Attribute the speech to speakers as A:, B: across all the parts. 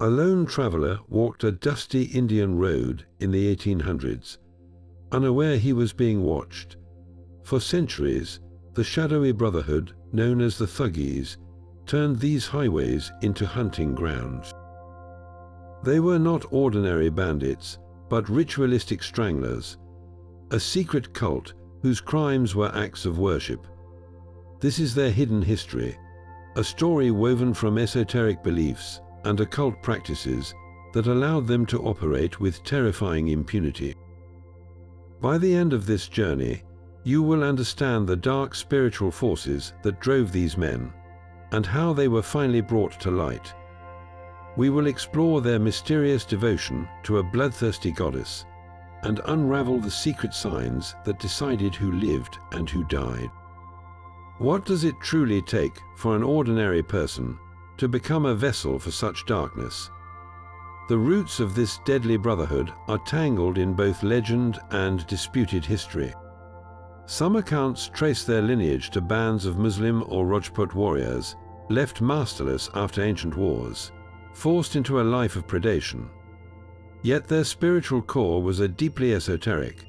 A: A lone traveler walked a dusty Indian road in the 1800s, unaware he was being watched. For centuries, the shadowy brotherhood, known as the Thuggees, turned these highways into hunting grounds. They were not ordinary bandits, but ritualistic stranglers, a secret cult whose crimes were acts of worship. This is their hidden history, a story woven from esoteric beliefs and occult practices that allowed them to operate with terrifying impunity. By the end of this journey, you will understand the dark spiritual forces that drove these men and how they were finally brought to light. We will explore their mysterious devotion to a bloodthirsty goddess and unravel the secret signs that decided who lived and who died. What does it truly take for an ordinary person to become a vessel for such darkness? The roots of this deadly brotherhood are tangled in both legend and disputed history. Some accounts trace their lineage to bands of Muslim or Rajput warriors left masterless after ancient wars, forced into a life of predation. Yet their spiritual core was a deeply esoteric,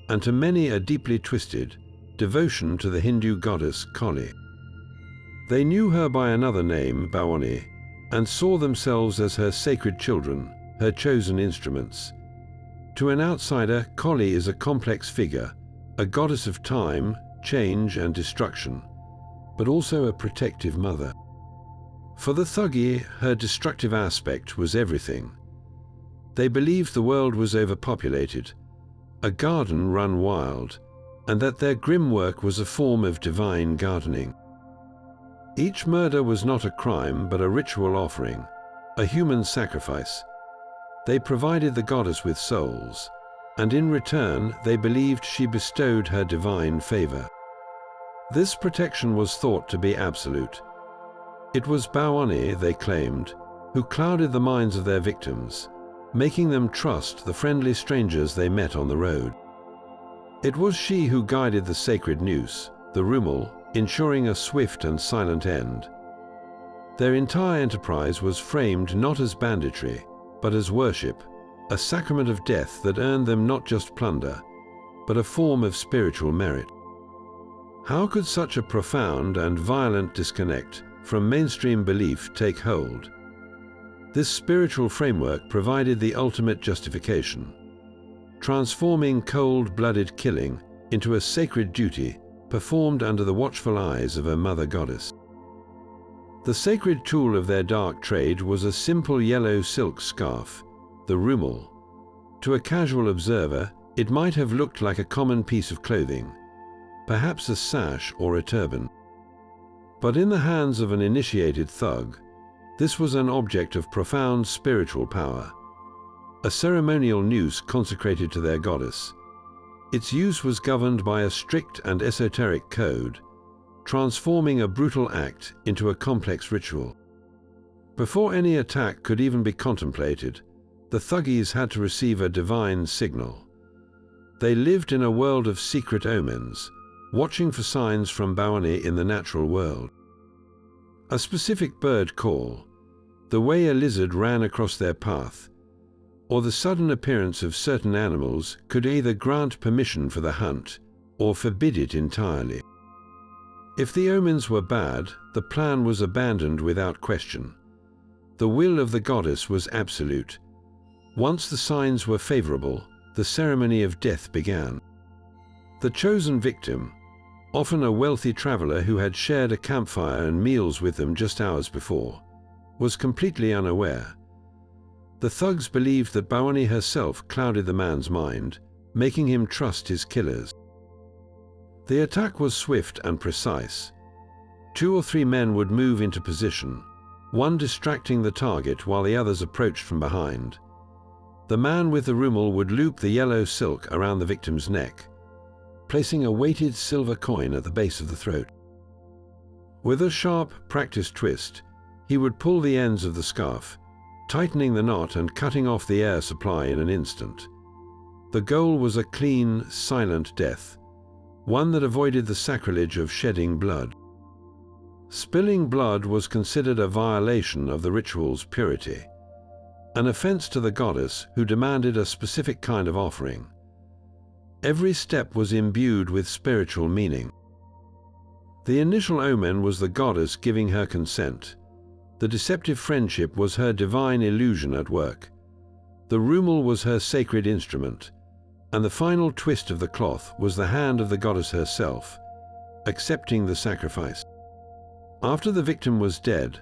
A: and to many a deeply twisted, devotion to the Hindu goddess Kali. They knew her by another name, Bhavani, and saw themselves as her sacred children, her chosen instruments. To an outsider, Kali is a complex figure, a goddess of time, change, and destruction, but also a protective mother. For the Thuggee, her destructive aspect was everything. They believed the world was overpopulated, a garden run wild, and that their grim work was a form of divine gardening. Each murder was not a crime, but a ritual offering, a human sacrifice. They provided the goddess with souls, and in return they believed she bestowed her divine favor. This protection was thought to be absolute. It was Bhavani, they claimed, who clouded the minds of their victims, making them trust the friendly strangers they met on the road. It was she who guided the sacred noose, the rumal, ensuring a swift and silent end. Their entire enterprise was framed not as banditry, but as worship, a sacrament of death that earned them not just plunder, but a form of spiritual merit. How could such a profound and violent disconnect from mainstream belief take hold? This spiritual framework provided the ultimate justification, transforming cold-blooded killing into a sacred duty performed under the watchful eyes of a mother goddess. The sacred tool of their dark trade was a simple yellow silk scarf, the rumal. To a casual observer, it might have looked like a common piece of clothing, perhaps a sash or a turban. But in the hands of an initiated thug, this was an object of profound spiritual power, a ceremonial noose consecrated to their goddess. Its use was governed by a strict and esoteric code, transforming a brutal act into a complex ritual. Before any attack could even be contemplated, the Thuggees had to receive a divine signal. They lived in a world of secret omens, watching for signs from Bhavani in the natural world. A specific bird call, the way a lizard ran across their path, or the sudden appearance of certain animals could either grant permission for the hunt or forbid it entirely. If the omens were bad, the plan was abandoned without question. The will of the goddess was absolute. Once the signs were favorable, the ceremony of death began. The chosen victim, often a wealthy traveler who had shared a campfire and meals with them just hours before, was completely unaware. The thugs believed that Bhavani herself clouded the man's mind, making him trust his killers. The attack was swift and precise. 2 or 3 men would move into position, one distracting the target while the others approached from behind. The man with the rumal would loop the yellow silk around the victim's neck, placing a weighted silver coin at the base of the throat. With a sharp, practiced twist, he would pull the ends of the scarf, tightening the knot and cutting off the air supply in an instant. The goal was a clean, silent death, one that avoided the sacrilege of shedding blood. Spilling blood was considered a violation of the ritual's purity. an offense to the goddess who demanded a specific kind of offering. Every step was imbued with spiritual meaning. The initial omen was the goddess giving her consent. The deceptive friendship was her divine illusion at work. The rumel was her sacred instrument, and the final twist of the cloth was the hand of the goddess herself, accepting the sacrifice. After the victim was dead,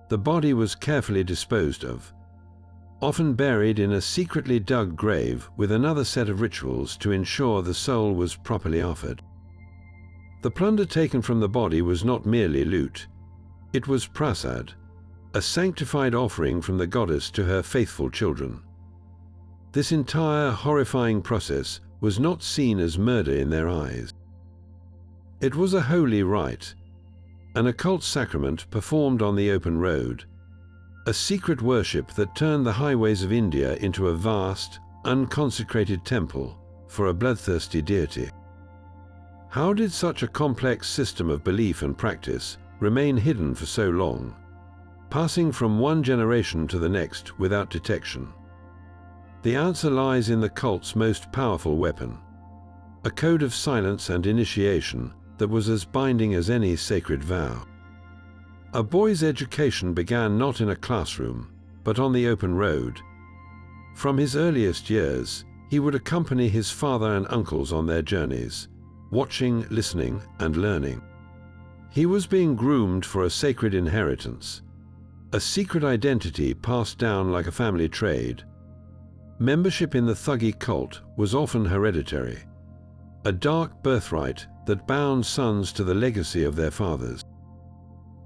A: the body was carefully disposed of, often buried in a secretly dug grave with another set of rituals to ensure the soul was properly offered. The plunder taken from the body was not merely loot. It was prasad, a sanctified offering from the goddess to her faithful children. This entire horrifying process was not seen as murder in their eyes. It was a holy rite, an occult sacrament performed on the open road, a secret worship that turned the highways of India into a vast, unconsecrated temple for a bloodthirsty deity. How did such a complex system of belief and practice remain hidden for so long, passing from one generation to the next without detection? The answer lies in the cult's most powerful weapon, a code of silence and initiation that was as binding as any sacred vow. A boy's education began not in a classroom, but on the open road. From his earliest years, he would accompany his father and uncles on their journeys, watching, listening, and learning. He was being groomed for a sacred inheritance, a secret identity passed down like a family trade. Membership in the Thuggee cult was often hereditary, a dark birthright that bound sons to the legacy of their fathers.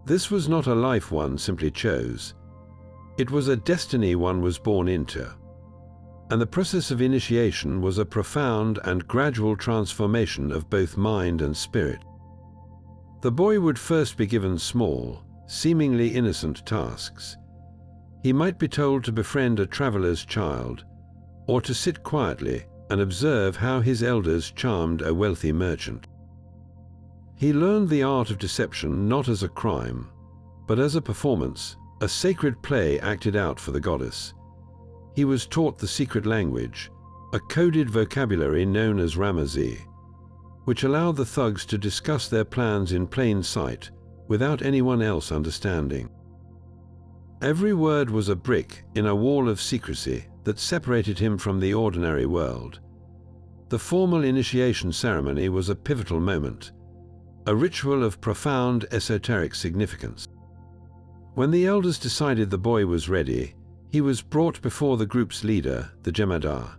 A: This was not a life one simply chose. It was a destiny one was born into. And the process of initiation was a profound and gradual transformation of both mind and spirit. The boy would first be given small, seemingly innocent tasks. He might be told to befriend a traveler's child, or to sit quietly and observe how his elders charmed a wealthy merchant. He learned the art of deception not as a crime, but as a performance, a sacred play acted out for the goddess. He was taught the secret language, a coded vocabulary known as Ramazi, which allowed the thugs to discuss their plans in plain sight without anyone else understanding. Every word was a brick in a wall of secrecy that separated him from the ordinary world. The formal initiation ceremony was a pivotal moment, a ritual of profound esoteric significance. When the elders decided the boy was ready, he was brought before the group's leader, the Jemadar.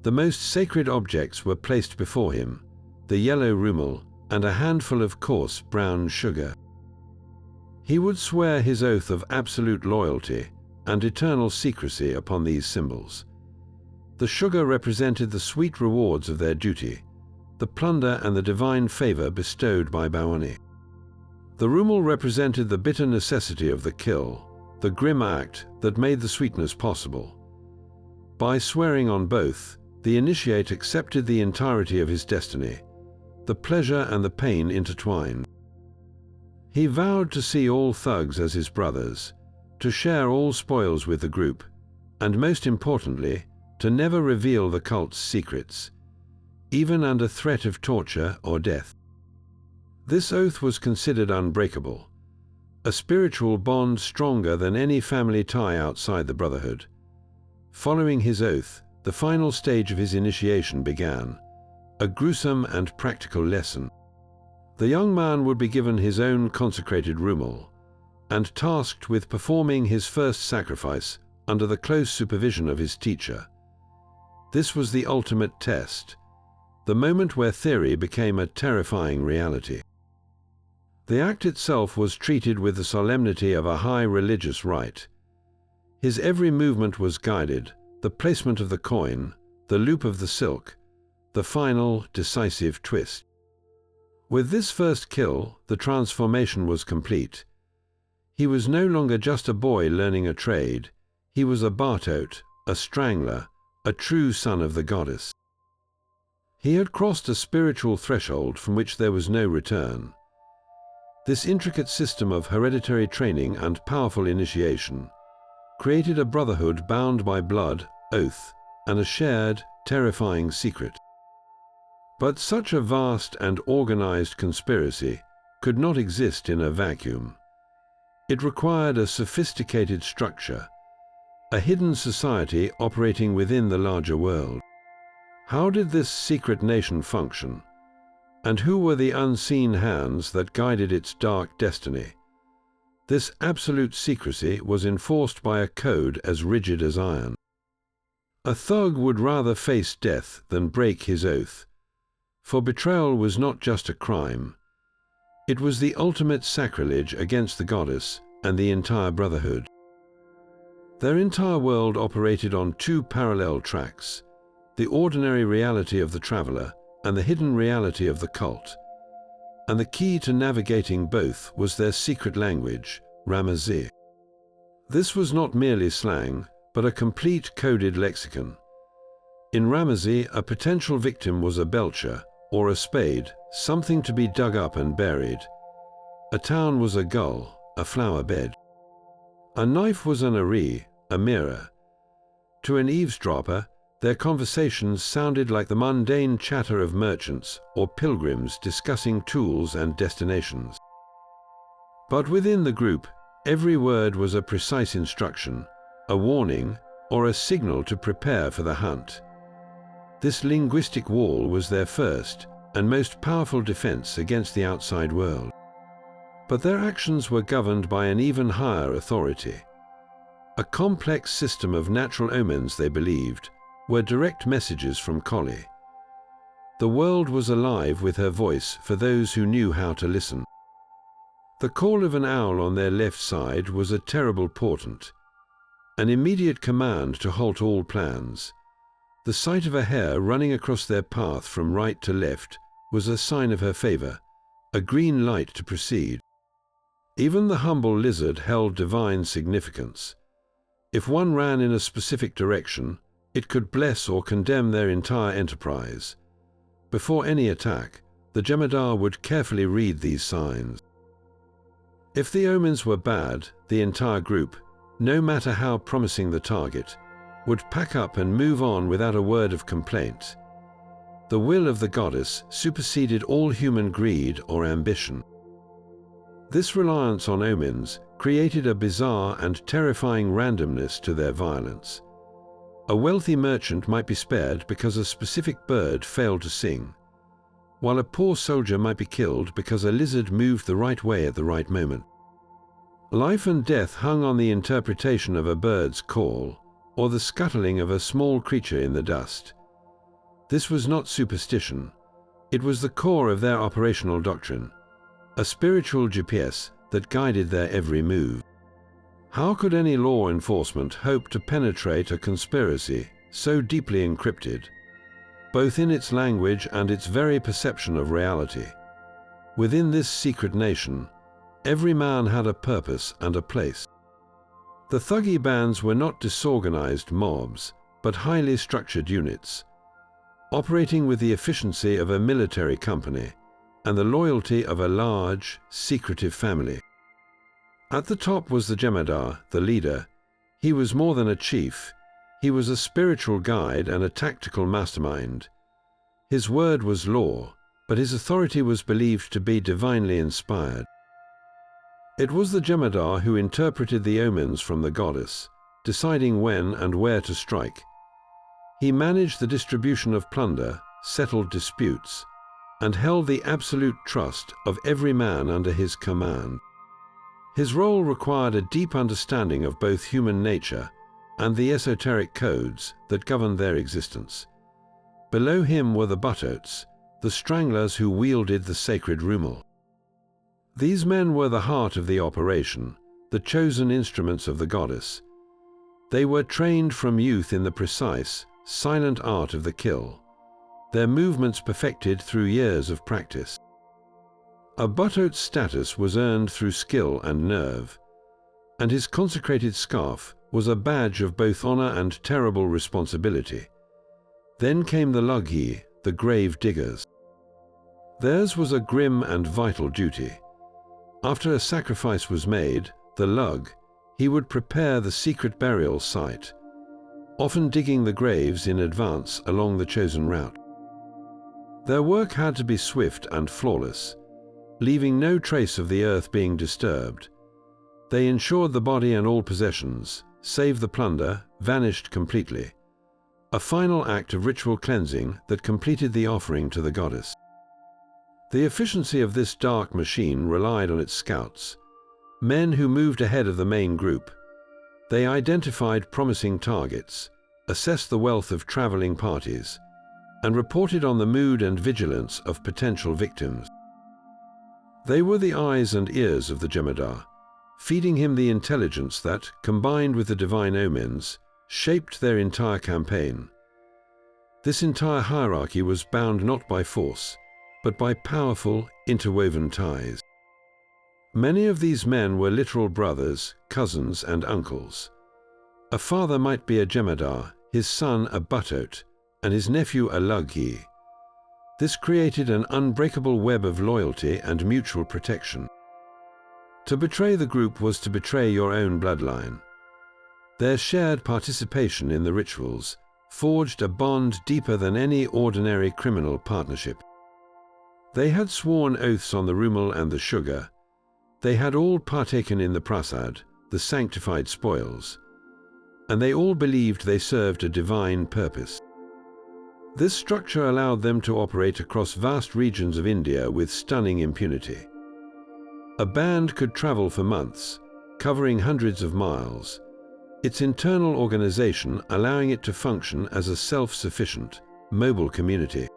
A: The most sacred objects were placed before him, the yellow rumel and a handful of coarse brown sugar. He would swear his oath of absolute loyalty and eternal secrecy upon these symbols. The sugar represented the sweet rewards of their duty, the plunder and the divine favor bestowed by Bawani. The rumel represented the bitter necessity of the kill, the grim act that made the sweetness possible. By swearing on both, the initiate accepted the entirety of his destiny, the pleasure and the pain intertwined. He vowed to see all thugs as his brothers, to share all spoils with the group, and most importantly, to never reveal the cult's secrets, even under threat of torture or death. This oath was considered unbreakable, a spiritual bond stronger than any family tie outside the Brotherhood. Following his oath, the final stage of his initiation began, a gruesome and practical lesson. The young man would be given his own consecrated rumel, and tasked with performing his first sacrifice under the close supervision of his teacher. This was the ultimate test, the moment where theory became a terrifying reality. The act itself was treated with the solemnity of a high religious rite. His every movement was guided, the placement of the coin, the loop of the silk, the final, decisive twist. With this first kill, the transformation was complete. He was no longer just a boy learning a trade. He was a Bartot, a strangler, a true son of the goddess. He had crossed a spiritual threshold from which there was no return. This intricate system of hereditary training and powerful initiation, created a brotherhood bound by blood, oath, and a shared, terrifying secret. But such a vast and organized conspiracy could not exist in a vacuum. It required a sophisticated structure, a hidden society operating within the larger world. How did this secret nation function? And who were the unseen hands that guided its dark destiny? This absolute secrecy was enforced by a code as rigid as iron. A thug would rather face death than break his oath, for betrayal was not just a crime. It was the ultimate sacrilege against the goddess and the entire brotherhood. Their entire world operated on two parallel tracks, the ordinary reality of the traveler and the hidden reality of the cult. And the key to navigating both was their secret language, Ramazzi. This was not merely slang, but a complete coded lexicon. In Ramazzi, a potential victim was a belcher, or a spade, something to be dug up and buried. A town was a gull, a flower bed. A knife was an ari, a mirror. To an eavesdropper, their conversations sounded like the mundane chatter of merchants or pilgrims discussing tools and destinations. But within the group, every word was a precise instruction, a warning, or a signal to prepare for the hunt. This linguistic wall was their first and most powerful defense against the outside world. But their actions were governed by an even higher authority. A complex system of natural omens, they believed, were direct messages from Kali. The world was alive with her voice for those who knew how to listen. The call of an owl on their left side was a terrible portent, an immediate command to halt all plans. The sight of a hare running across their path from right to left was a sign of her favor, a green light to proceed. Even the humble lizard held divine significance. If one ran in a specific direction, it could bless or condemn their entire enterprise. Before any attack, the Jemadar would carefully read these signs. If the omens were bad, the entire group, no matter how promising the target, would pack up and move on without a word of complaint. The will of the goddess superseded all human greed or ambition. This reliance on omens created a bizarre and terrifying randomness to their violence. A wealthy merchant might be spared because a specific bird failed to sing, while a poor soldier might be killed because a lizard moved the right way at the right moment. Life and death hung on the interpretation of a bird's call or the scuttling of a small creature in the dust. This was not superstition. It was the core of their operational doctrine, a spiritual GPS that guided their every move. How could any law enforcement hope to penetrate a conspiracy so deeply encrypted, both in its language and its very perception of reality? Within this secret nation, every man had a purpose and a place. The Thuggee bands were not disorganized mobs, but highly structured units, operating with the efficiency of a military company and the loyalty of a large, secretive family. At the top was the Jemadar, the leader. He was more than a chief. He was a spiritual guide and a tactical mastermind. His word was law, but his authority was believed to be divinely inspired. It was the Jemadar who interpreted the omens from the goddess, deciding when and where to strike. He managed the distribution of plunder, settled disputes, and held the absolute trust of every man under his command. His role required a deep understanding of both human nature and the esoteric codes that governed their existence. Below him were the Buttotes, the stranglers who wielded the sacred rumel. These men were the heart of the operation, the chosen instruments of the goddess. They were trained from youth in the precise, silent art of the kill, their movements perfected through years of practice. A Buttote's status was earned through skill and nerve, and his consecrated scarf was a badge of both honor and terrible responsibility. Then came the Thuggee, the grave diggers. Theirs was a grim and vital duty. After a sacrifice was made, the Lug, he would prepare the secret burial site, often digging the graves in advance along the chosen route. Their work had to be swift and flawless, leaving no trace of the earth being disturbed. They ensured the body and all possessions, save the plunder, vanished completely. A final act of ritual cleansing that completed the offering to the goddess. The efficiency of this dark machine relied on its scouts, men who moved ahead of the main group. They identified promising targets, assessed the wealth of traveling parties, and reported on the mood and vigilance of potential victims. They were the eyes and ears of the Jemadar, feeding him the intelligence that, combined with the divine omens, shaped their entire campaign. This entire hierarchy was bound not by force, but by powerful, interwoven ties. Many of these men were literal brothers, cousins, and uncles. A father might be a Jemadar, his son a Buttote, and his nephew a Thuggee. This created an unbreakable web of loyalty and mutual protection. To betray the group was to betray your own bloodline. Their shared participation in the rituals forged a bond deeper than any ordinary criminal partnership. They had sworn oaths on the Rumal and the sugar. They had all partaken in the prasad, the sanctified spoils, and they all believed they served a divine purpose. This structure allowed them to operate across vast regions of India with stunning impunity. A band could travel for months, covering hundreds of miles, its internal organization allowing it to function as a self-sufficient, mobile community.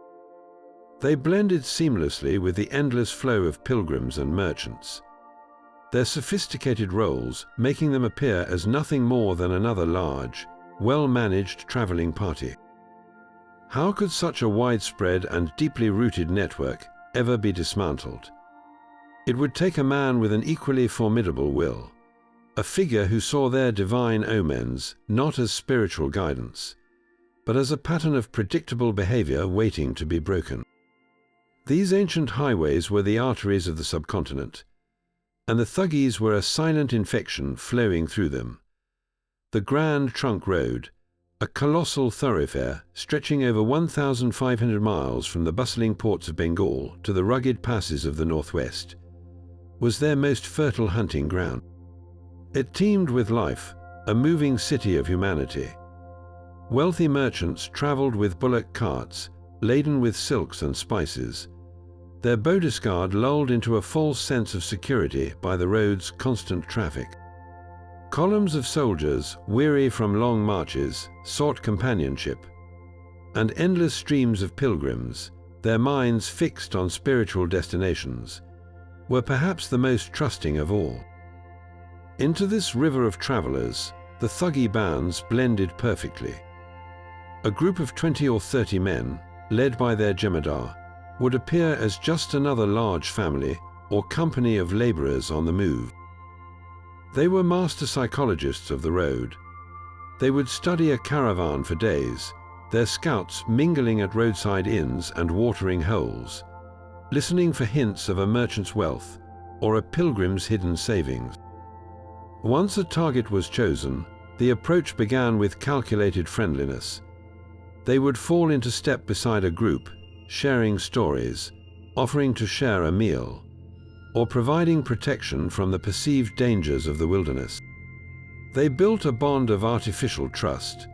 A: They blended seamlessly with the endless flow of pilgrims and merchants, their sophisticated roles making them appear as nothing more than another large, well-managed traveling party. How could such a widespread and deeply rooted network ever be dismantled? It would take a man with an equally formidable will, a figure who saw their divine omens not as spiritual guidance, but as a pattern of predictable behavior waiting to be broken. These ancient highways were the arteries of the subcontinent, and the Thuggees were a silent infection flowing through them. The Grand Trunk Road, a colossal thoroughfare stretching over 1,500 miles from the bustling ports of Bengal to the rugged passes of the northwest, was their most fertile hunting ground. It teemed with life, a moving city of humanity. Wealthy merchants traveled with bullock carts laden with silks and spices, their bodyguard lulled into a false sense of security by the road's constant traffic. Columns of soldiers, weary from long marches, sought companionship, and endless streams of pilgrims, their minds fixed on spiritual destinations, were perhaps the most trusting of all. Into this river of travelers, the Thuggee bands blended perfectly. A group of 20 or 30 men, led by their Jemadar, would appear as just another large family or company of laborers on the move. They were master psychologists of the road. They would study a caravan for days, their scouts mingling at roadside inns and watering holes, listening for hints of a merchant's wealth or a pilgrim's hidden savings. Once a target was chosen, the approach began with calculated friendliness. They would fall into step beside a group, sharing stories, offering to share a meal, or providing protection from the perceived dangers of the wilderness. They built a bond of artificial trust,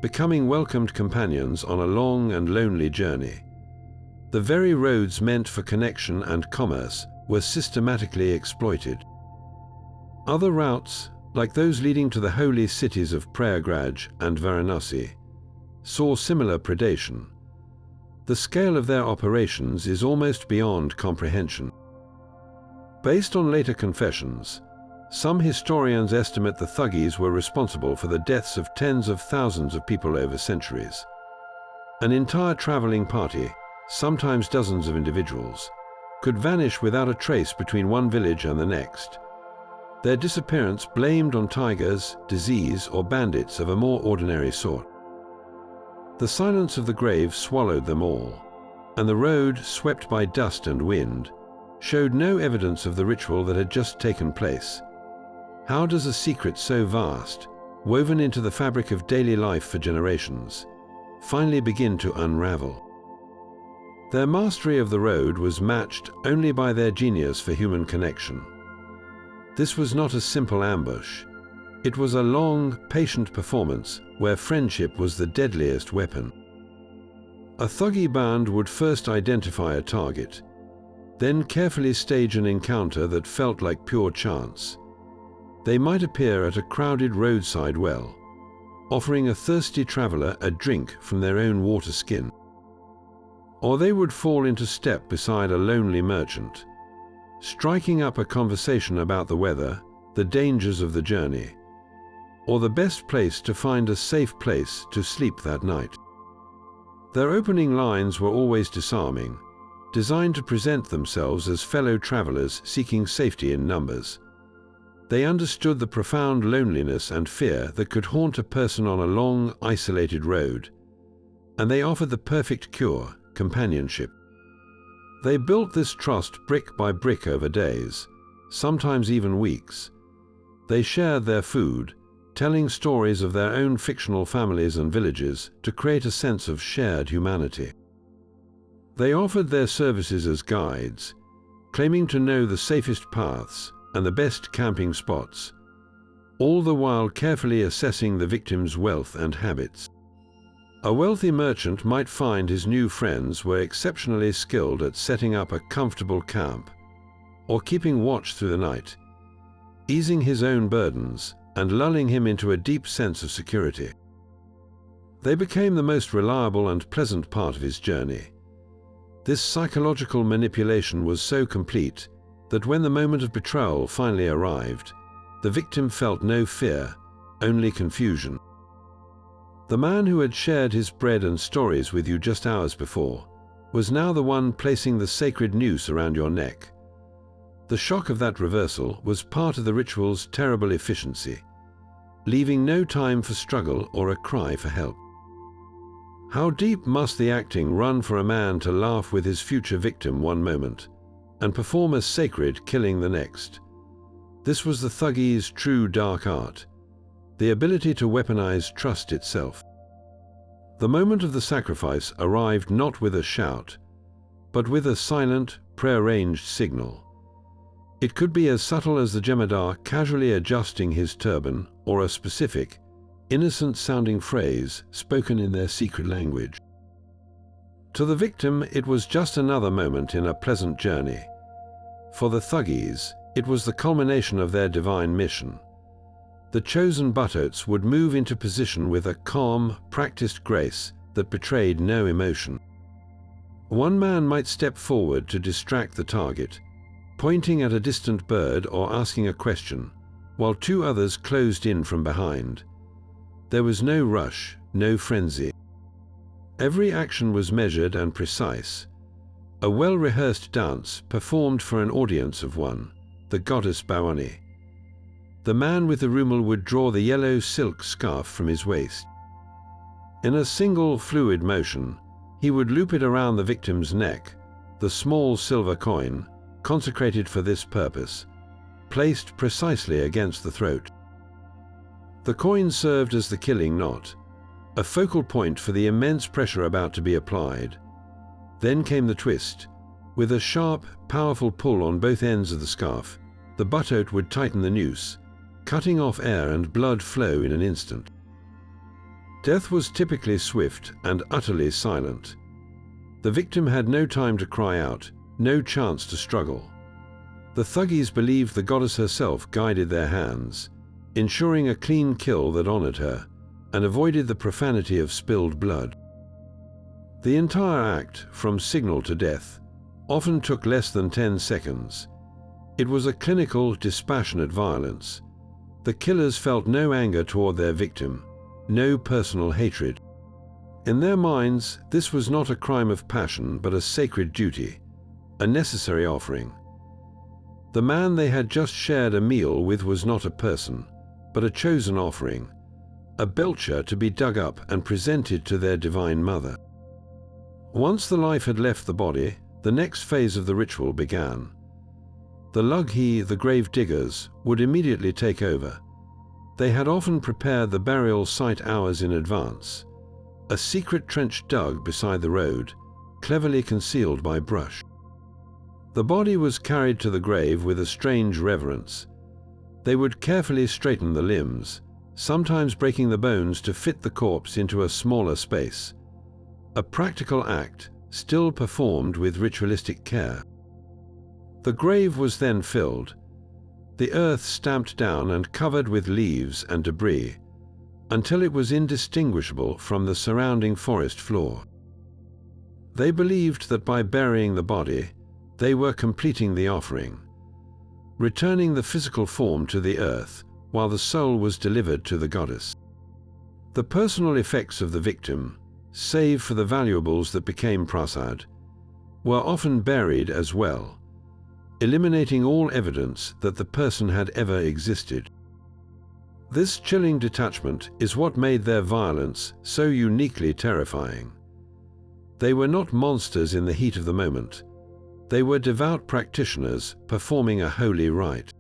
A: becoming welcomed companions on a long and lonely journey. The very roads meant for connection and commerce were systematically exploited. Other routes, like those leading to the holy cities of Prayagraj and Varanasi, saw similar predation. The scale of their operations is almost beyond comprehension. Based on later confessions, some historians estimate the Thuggees were responsible for the deaths of tens of thousands of people over centuries. An entire traveling party, sometimes dozens of individuals, could vanish without a trace between one village and the next, their disappearance blamed on tigers, disease, or bandits of a more ordinary sort. The silence of the grave swallowed them all, and the road, swept by dust and wind, showed no evidence of the ritual that had just taken place. How does a secret so vast, woven into the fabric of daily life for generations, finally begin to unravel? Their mastery of the road was matched only by their genius for human connection. This was not a simple ambush. It was a long, patient performance where friendship was the deadliest weapon. A Thuggee band would first identify a target, then carefully stage an encounter that felt like pure chance. They might appear at a crowded roadside well, offering a thirsty traveler a drink from their own water skin. Or they would fall into step beside a lonely merchant, striking up a conversation about the weather, the dangers of the journey, or the best place to find a safe place to sleep that night. Their opening lines were always disarming, designed to present themselves as fellow travelers seeking safety in numbers. They understood the profound loneliness and fear that could haunt a person on a long, isolated road, and they offered the perfect cure: companionship. They built this trust brick by brick over days, sometimes even weeks. They shared their food, telling stories of their own fictional families and villages to create a sense of shared humanity. They offered their services as guides, claiming to know the safest paths and the best camping spots, all the while carefully assessing the victim's wealth and habits. A wealthy merchant might find his new friends were exceptionally skilled at setting up a comfortable camp or keeping watch through the night, easing his own burdens and lulling him into a deep sense of security. They became the most reliable and pleasant part of his journey. This psychological manipulation was so complete that when the moment of betrayal finally arrived, the victim felt no fear, only confusion. The man who had shared his bread and stories with you just hours before was now the one placing the sacred noose around your neck. The shock of that reversal was part of the ritual's terrible efficiency, leaving no time for struggle or a cry for help. How deep must the acting run for a man to laugh with his future victim one moment and perform a sacred killing the next? This was the Thuggees' true dark art, the ability to weaponize trust itself. The moment of the sacrifice arrived not with a shout, but with a silent, prearranged signal. It could be as subtle as the jemadar casually adjusting his turban, or a specific, innocent-sounding phrase spoken in their secret language. To the victim, it was just another moment in a pleasant journey. For the Thuggees, it was the culmination of their divine mission. The chosen buttots would move into position with a calm, practiced grace that betrayed no emotion. One man might step forward to distract the target, pointing at a distant bird or asking a question, while two others closed in from behind. There was no rush, no frenzy. Every action was measured and precise, a well-rehearsed dance performed for an audience of one, the goddess Bawani. The man with the rumal would draw the yellow silk scarf from his waist. In a single fluid motion, he would loop it around the victim's neck, the small silver coin, consecrated for this purpose, placed precisely against the throat. The coin served as the killing knot, a focal point for the immense pressure about to be applied. Then came the twist. With a sharp, powerful pull on both ends of the scarf, the buttock would tighten the noose, cutting off air and blood flow in an instant. Death was typically swift and utterly silent. The victim had no time to cry out, no chance to struggle. The Thuggees believed the goddess herself guided their hands, ensuring a clean kill that honored her and avoided the profanity of spilled blood. The entire act, from signal to death, often took less than 10 seconds. It was a clinical, dispassionate violence. The killers felt no anger toward their victim, no personal hatred. In their minds, this was not a crime of passion, but a sacred duty, a necessary offering. The man they had just shared a meal with was not a person, but a chosen offering, a belcher to be dug up and presented to their divine mother. Once the life had left the body, the next phase of the ritual began. the Thuggees, the grave diggers, would immediately take over. They had often prepared the burial site hours in advance. A secret trench dug beside the road, cleverly concealed by brush. The body was carried to the grave with a strange reverence. They would carefully straighten the limbs, sometimes breaking the bones to fit the corpse into a smaller space. A practical act, still performed with ritualistic care. The grave was then filled, the earth stamped down and covered with leaves and debris, until it was indistinguishable from the surrounding forest floor. They believed that by burying the body, they were completing the offering, returning the physical form to the earth while the soul was delivered to the goddess. The personal effects of the victim, save for the valuables that became prasad, were often buried as well, eliminating all evidence that the person had ever existed. This chilling detachment is what made their violence so uniquely terrifying. They were not monsters in the heat of the moment. They were devout practitioners performing a holy rite.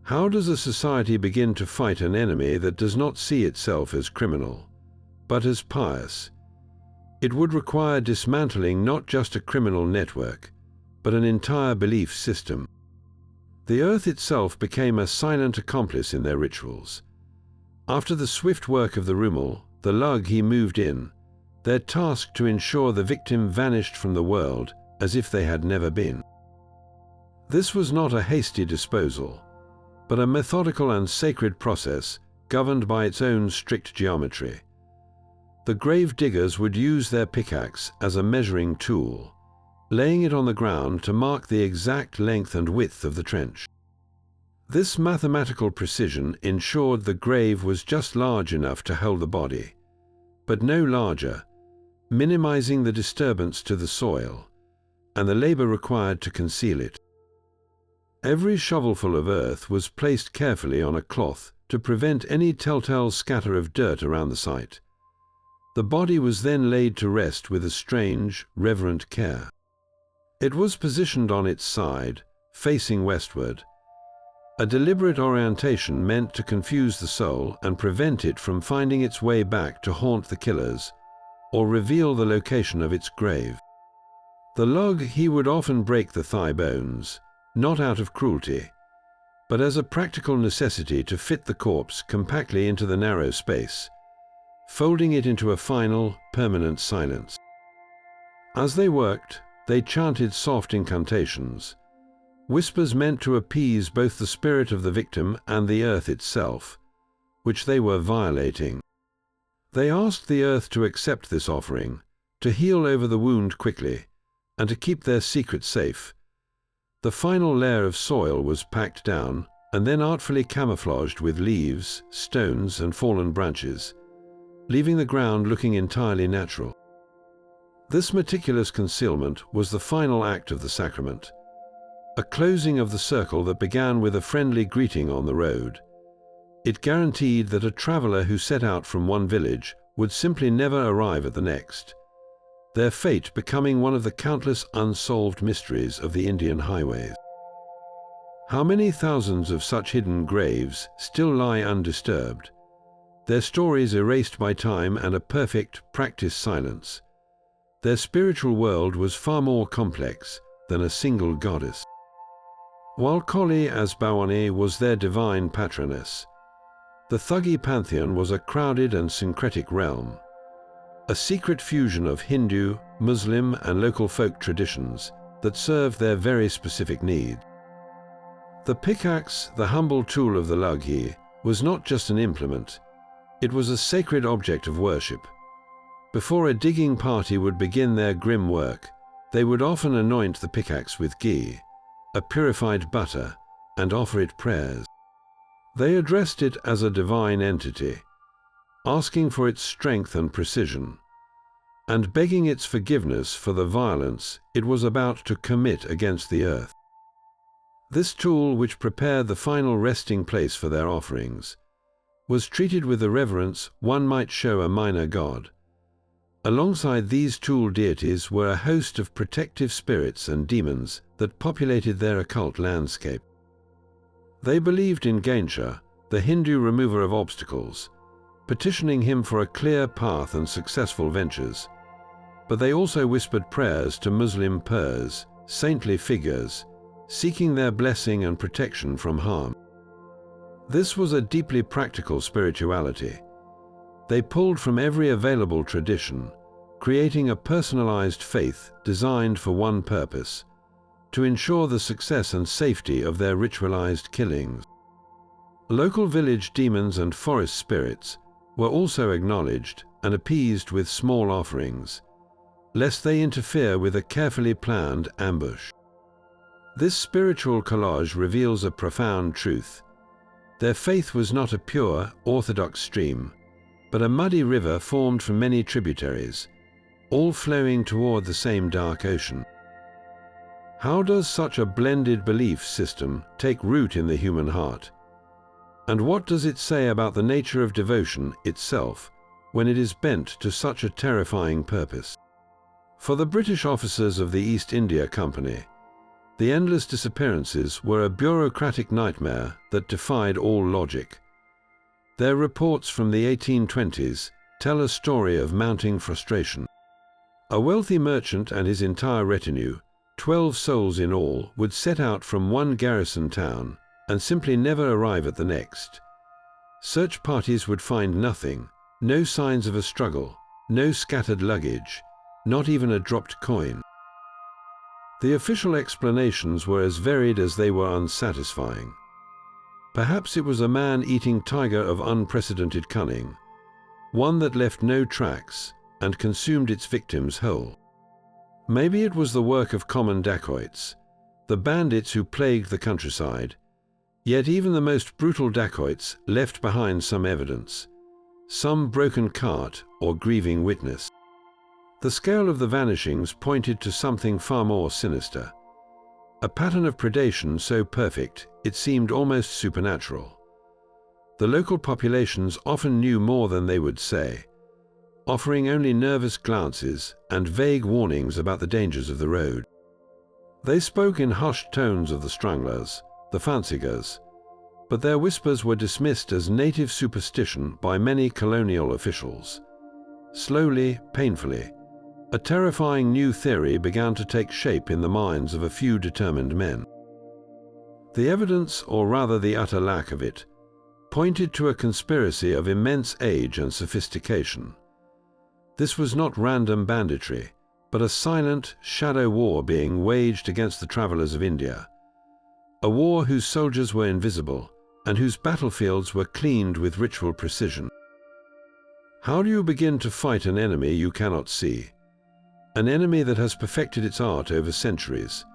A: How does a society begin to fight an enemy that does not see itself as criminal, but as pious? It would require dismantling not just a criminal network, but an entire belief system. The earth itself became a silent accomplice in their rituals. After the swift work of the Rumal, the Thuggees moved in, their task to ensure the victim vanished from the world as if they had never been. This was not a hasty disposal, but a methodical and sacred process governed by its own strict geometry. The grave diggers would use their pickaxe as a measuring tool, laying it on the ground to mark the exact length and width of the trench. This mathematical precision ensured the grave was just large enough to hold the body, but no larger, minimizing the disturbance to the soil and the labor required to conceal it. Every shovelful of earth was placed carefully on a cloth to prevent any telltale scatter of dirt around the site. The body was then laid to rest with a strange, reverent care. It was positioned on its side, facing westward, a deliberate orientation meant to confuse the soul and prevent it from finding its way back to haunt the killers or reveal the location of its grave. The Thuggees would often break the thigh bones, not out of cruelty, but as a practical necessity to fit the corpse compactly into the narrow space, folding it into a final, permanent silence. As they worked, they chanted soft incantations, whispers meant to appease both the spirit of the victim and the earth itself, which they were violating. They asked the earth to accept this offering, to heal over the wound quickly, and to keep their secret safe. The final layer of soil was packed down and then artfully camouflaged with leaves, stones, and fallen branches, leaving the ground looking entirely natural. This meticulous concealment was the final act of the sacrament, a closing of the circle that began with a friendly greeting on the road. It guaranteed that a traveler who set out from one village would simply never arrive at the next, their fate becoming one of the countless unsolved mysteries of the Indian highways. How many thousands of such hidden graves still lie undisturbed, their stories erased by time and a perfect, practiced silence? Their spiritual world was far more complex than a single goddess. While Kali as Bhavani was their divine patroness, the Thuggee pantheon was a crowded and syncretic realm, a secret fusion of Hindu, Muslim, and local folk traditions that served their very specific needs. The pickaxe, the humble tool of the Thuggees, was not just an implement, it was a sacred object of worship. Before a digging party would begin their grim work, they would often anoint the pickaxe with ghee, a purified butter, and offer it prayers. They addressed it as a divine entity, asking for its strength and precision, and begging its forgiveness for the violence it was about to commit against the earth. This tool, which prepared the final resting place for their offerings, was treated with the reverence one might show a minor god, Alongside these tool deities were a host of protective spirits and demons that populated their occult landscape. They believed in Ganesha, the Hindu remover of obstacles, petitioning him for a clear path and successful ventures. But they also whispered prayers to Muslim pirs, saintly figures, seeking their blessing and protection from harm. This was a deeply practical spirituality. They pulled from every available tradition, creating a personalized faith designed for one purpose: to ensure the success and safety of their ritualized killings. Local village demons and forest spirits were also acknowledged and appeased with small offerings, lest they interfere with a carefully planned ambush. This spiritual collage reveals a profound truth. Their faith was not a pure, orthodox stream, but a muddy river formed from many tributaries, all flowing toward the same dark ocean. How does such a blended belief system take root in the human heart? And what does it say about the nature of devotion itself when it is bent to such a terrifying purpose? For the British officers of the East India Company, the endless disappearances were a bureaucratic nightmare that defied all logic. Their reports from the 1820s tell a story of mounting frustration. A wealthy merchant and his entire retinue, 12 souls in all, would set out from one garrison town and simply never arrive at the next. Search parties would find nothing, no signs of a struggle, no scattered luggage, not even a dropped coin. The official explanations were as varied as they were unsatisfying. Perhaps it was a man-eating tiger of unprecedented cunning, one that left no tracks and consumed its victims whole. Maybe it was the work of common dacoits, the bandits who plagued the countryside. Yet even the most brutal dacoits left behind some evidence, some broken cart or grieving witness. The scale of the vanishings pointed to something far more sinister. A pattern of predation so perfect it seemed almost supernatural. The local populations often knew more than they would say, offering only nervous glances and vague warnings about the dangers of the road. They spoke in hushed tones of the stranglers, the Thuggees, but their whispers were dismissed as native superstition by many colonial officials. Slowly, painfully, a terrifying new theory began to take shape in the minds of a few determined men. The evidence, or rather the utter lack of it, pointed to a conspiracy of immense age and sophistication. This was not random banditry, but a silent, shadow war being waged against the travelers of India. A war whose soldiers were invisible and whose battlefields were cleaned with ritual precision. How do you begin to fight an enemy you cannot see? An enemy that has perfected its art over centuries?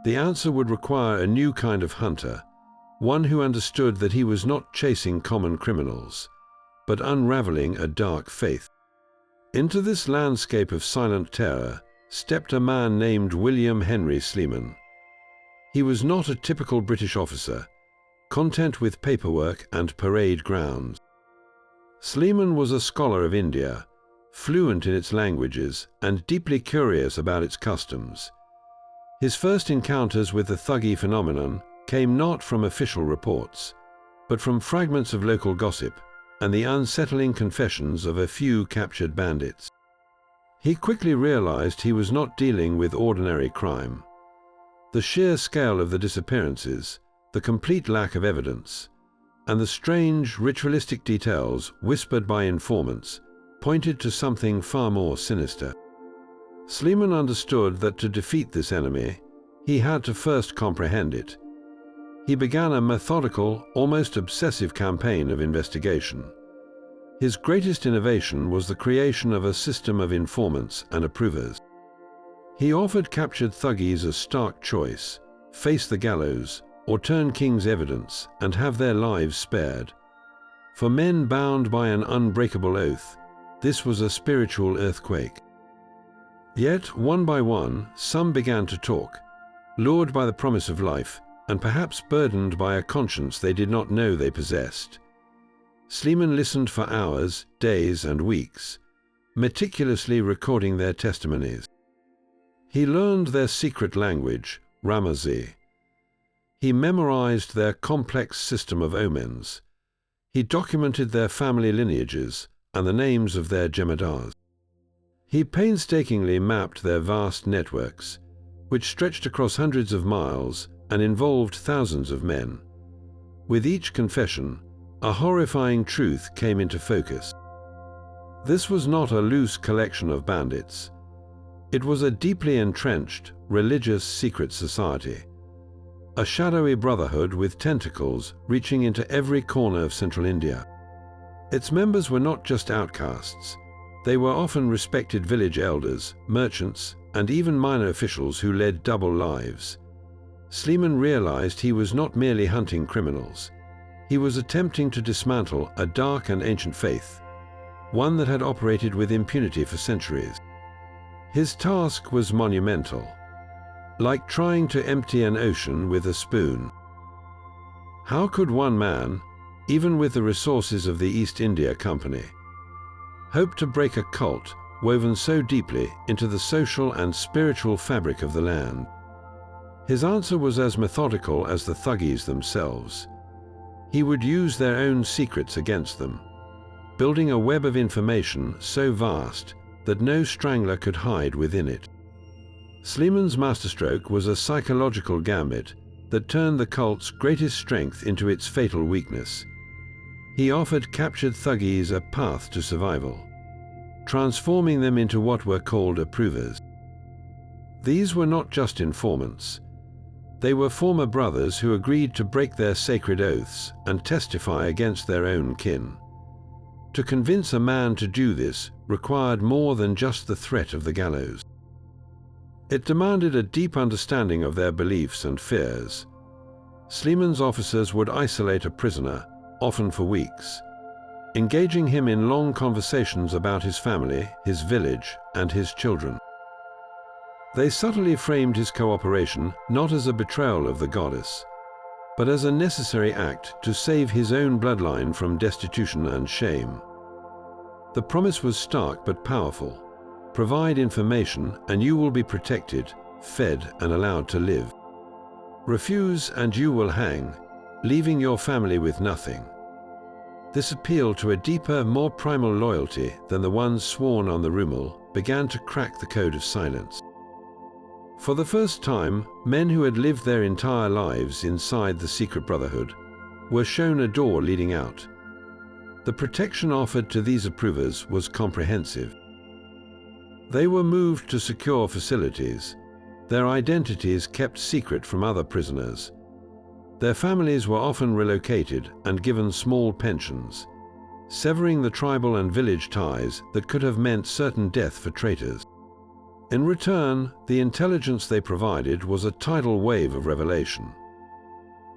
A: The answer would require a new kind of hunter, one who understood that he was not chasing common criminals, but unraveling a dark faith. Into this landscape of silent terror stepped a man named William Henry Sleeman. He was not a typical British officer, content with paperwork and parade grounds. Sleeman was a scholar of India, fluent in its languages and deeply curious about its customs. His first encounters with the Thuggee phenomenon came not from official reports, but from fragments of local gossip and the unsettling confessions of a few captured bandits. He quickly realized he was not dealing with ordinary crime. The sheer scale of the disappearances, the complete lack of evidence, and the strange ritualistic details whispered by informants pointed to something far more sinister. Sleeman understood that to defeat this enemy, he had to first comprehend it. He began a methodical, almost obsessive campaign of investigation. His greatest innovation was the creation of a system of informants and approvers. He offered captured Thuggees a stark choice: face the gallows, or turn king's evidence and have their lives spared. For men bound by an unbreakable oath, this was a spiritual earthquake. Yet, one by one, some began to talk, lured by the promise of life, and perhaps burdened by a conscience they did not know they possessed. Sleeman listened for hours, days, and weeks, meticulously recording their testimonies. He learned their secret language, Ramazi. He memorized their complex system of omens. He documented their family lineages and the names of their jemadars. He painstakingly mapped their vast networks, which stretched across hundreds of miles and involved thousands of men. With each confession, a horrifying truth came into focus. This was not a loose collection of bandits. It was a deeply entrenched, religious secret society. A shadowy brotherhood with tentacles reaching into every corner of central India. Its members were not just outcasts. They were often respected village elders, merchants, and even minor officials who led double lives. Sleeman realized he was not merely hunting criminals. He was attempting to dismantle a dark and ancient faith, one that had operated with impunity for centuries. His task was monumental, like trying to empty an ocean with a spoon. How could one man, even with the resources of the East India Company, hope to break a cult woven so deeply into the social and spiritual fabric of the land? His answer was as methodical as the Thuggees themselves. He would use their own secrets against them, building a web of information so vast that no strangler could hide within it. Sleeman's masterstroke was a psychological gambit that turned the cult's greatest strength into its fatal weakness. He offered captured Thuggees a path to survival, transforming them into what were called approvers. These were not just informants. They were former brothers who agreed to break their sacred oaths and testify against their own kin. To convince a man to do this required more than just the threat of the gallows. It demanded a deep understanding of their beliefs and fears. Sleeman's officers would isolate a prisoner, often for weeks, engaging him in long conversations about his family, his village, and his children. They subtly framed his cooperation not as a betrayal of the goddess, but as a necessary act to save his own bloodline from destitution and shame. The promise was stark but powerful. Provide information and you will be protected, fed, and allowed to live. Refuse and you will hang, leaving your family with nothing. This appeal to a deeper, more primal loyalty than the ones sworn on the Rumal began to crack the code of silence. For the first time, men who had lived their entire lives inside the secret brotherhood were shown a door leading out. The protection offered to these approvers was comprehensive. They were moved to secure facilities, their identities kept secret from other prisoners. Their families were often relocated and given small pensions, severing the tribal and village ties that could have meant certain death for traitors. In return, the intelligence they provided was a tidal wave of revelation.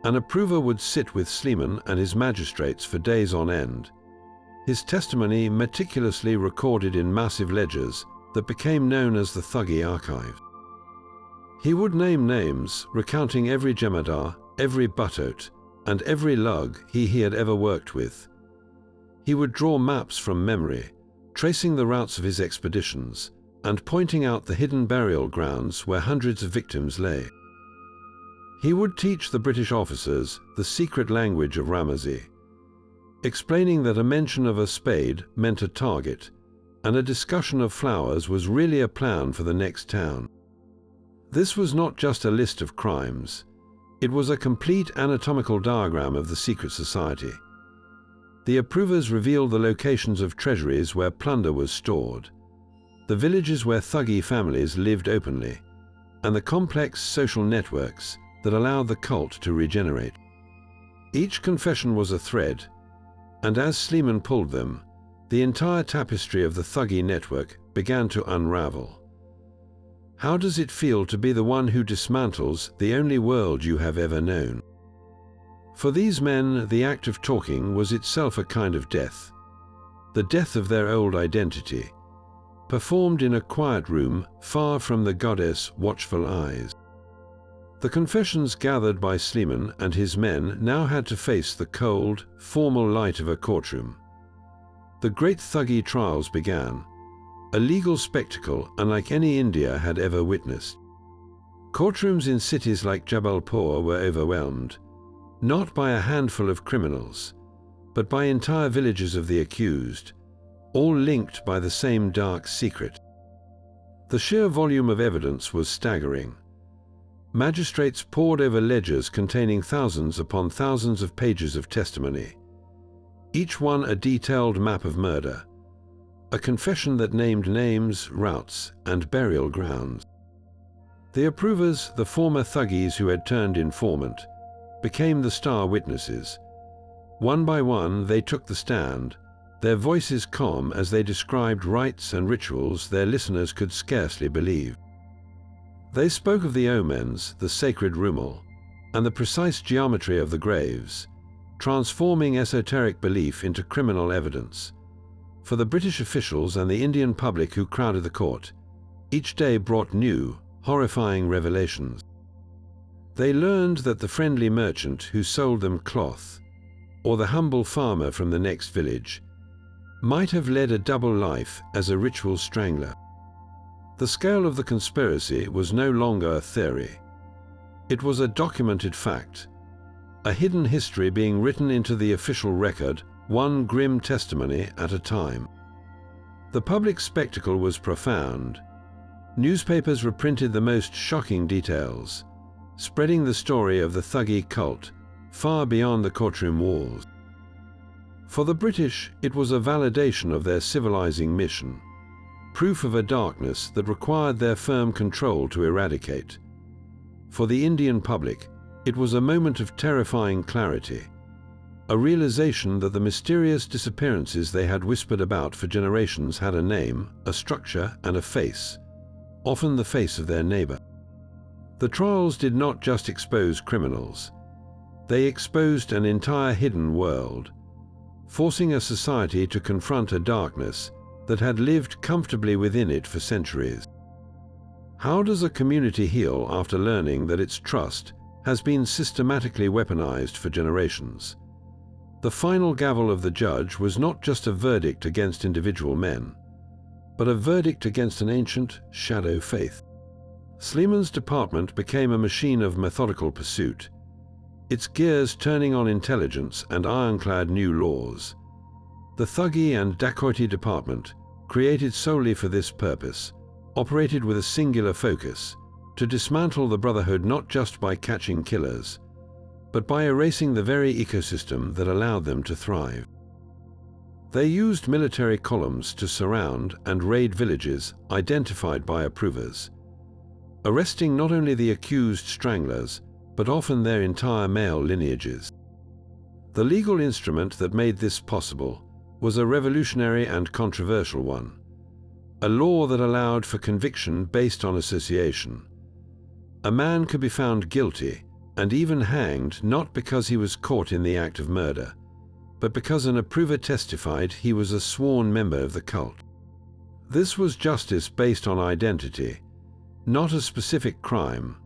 A: An approver would sit with Sleeman and his magistrates for days on end, his testimony meticulously recorded in massive ledgers that became known as the Thuggee archive. He would name names, recounting every jemadar, every buttote, and every lug he had ever worked with. He would draw maps from memory, tracing the routes of his expeditions, and pointing out the hidden burial grounds where hundreds of victims lay. He would teach the British officers the secret language of Ramazi, explaining that a mention of a spade meant a target, and a discussion of flowers was really a plan for the next town. This was not just a list of crimes. It was a complete anatomical diagram of the secret society. The approvers revealed the locations of treasuries where plunder was stored, the villages where Thuggee families lived openly, and the complex social networks that allowed the cult to regenerate. Each confession was a thread, and as Sleeman pulled them, the entire tapestry of the Thuggee network began to unravel. How does it feel to be the one who dismantles the only world you have ever known? For these men, the act of talking was itself a kind of death, the death of their old identity, performed in a quiet room far from the goddess' watchful eyes. The confessions gathered by Sleeman and his men now had to face the cold, formal light of a courtroom. The great Thuggee trials began, a legal spectacle unlike any India had ever witnessed. Courtrooms in cities like Jabalpur were overwhelmed, not by a handful of criminals, but by entire villages of the accused, all linked by the same dark secret. The sheer volume of evidence was staggering. Magistrates pored over ledgers containing thousands upon thousands of pages of testimony, each one a detailed map of murder, a confession that named names, routes, and burial grounds. The approvers, the former Thuggees who had turned informant, became the star witnesses. One by one they took the stand, their voices calm as they described rites and rituals their listeners could scarcely believe. They spoke of the omens, the sacred rumal, and the precise geometry of the graves, transforming esoteric belief into criminal evidence. For the British officials and the Indian public who crowded the court, each day brought new, horrifying revelations. They learned that the friendly merchant who sold them cloth, or the humble farmer from the next village, might have led a double life as a ritual strangler. The scale of the conspiracy was no longer a theory. It was a documented fact, a hidden history being written into the official record, one grim testimony at a time. The public spectacle was profound. Newspapers reprinted the most shocking details, spreading the story of the Thuggee cult far beyond the courtroom walls. For the British, it was a validation of their civilizing mission, proof of a darkness that required their firm control to eradicate. For the Indian public, it was a moment of terrifying clarity, a realization that the mysterious disappearances they had whispered about for generations had a name, a structure, and a face, often the face of their neighbor. The trials did not just expose criminals. They exposed an entire hidden world, forcing a society to confront a darkness that had lived comfortably within it for centuries. How does a community heal after learning that its trust has been systematically weaponized for generations? The final gavel of the judge was not just a verdict against individual men, but a verdict against an ancient shadow faith. Sleeman's department became a machine of methodical pursuit, its gears turning on intelligence and ironclad new laws. The Thuggee and Dacoity Department, created solely for this purpose, operated with a singular focus, to dismantle the Brotherhood not just by catching killers, but by erasing the very ecosystem that allowed them to thrive. They used military columns to surround and raid villages identified by approvers, arresting not only the accused stranglers, but often their entire male lineages. The legal instrument that made this possible was a revolutionary and controversial one, a law that allowed for conviction based on association. A man could be found guilty and even hanged not because he was caught in the act of murder, but because an approver testified he was a sworn member of the cult. This was justice based on identity, not a specific crime,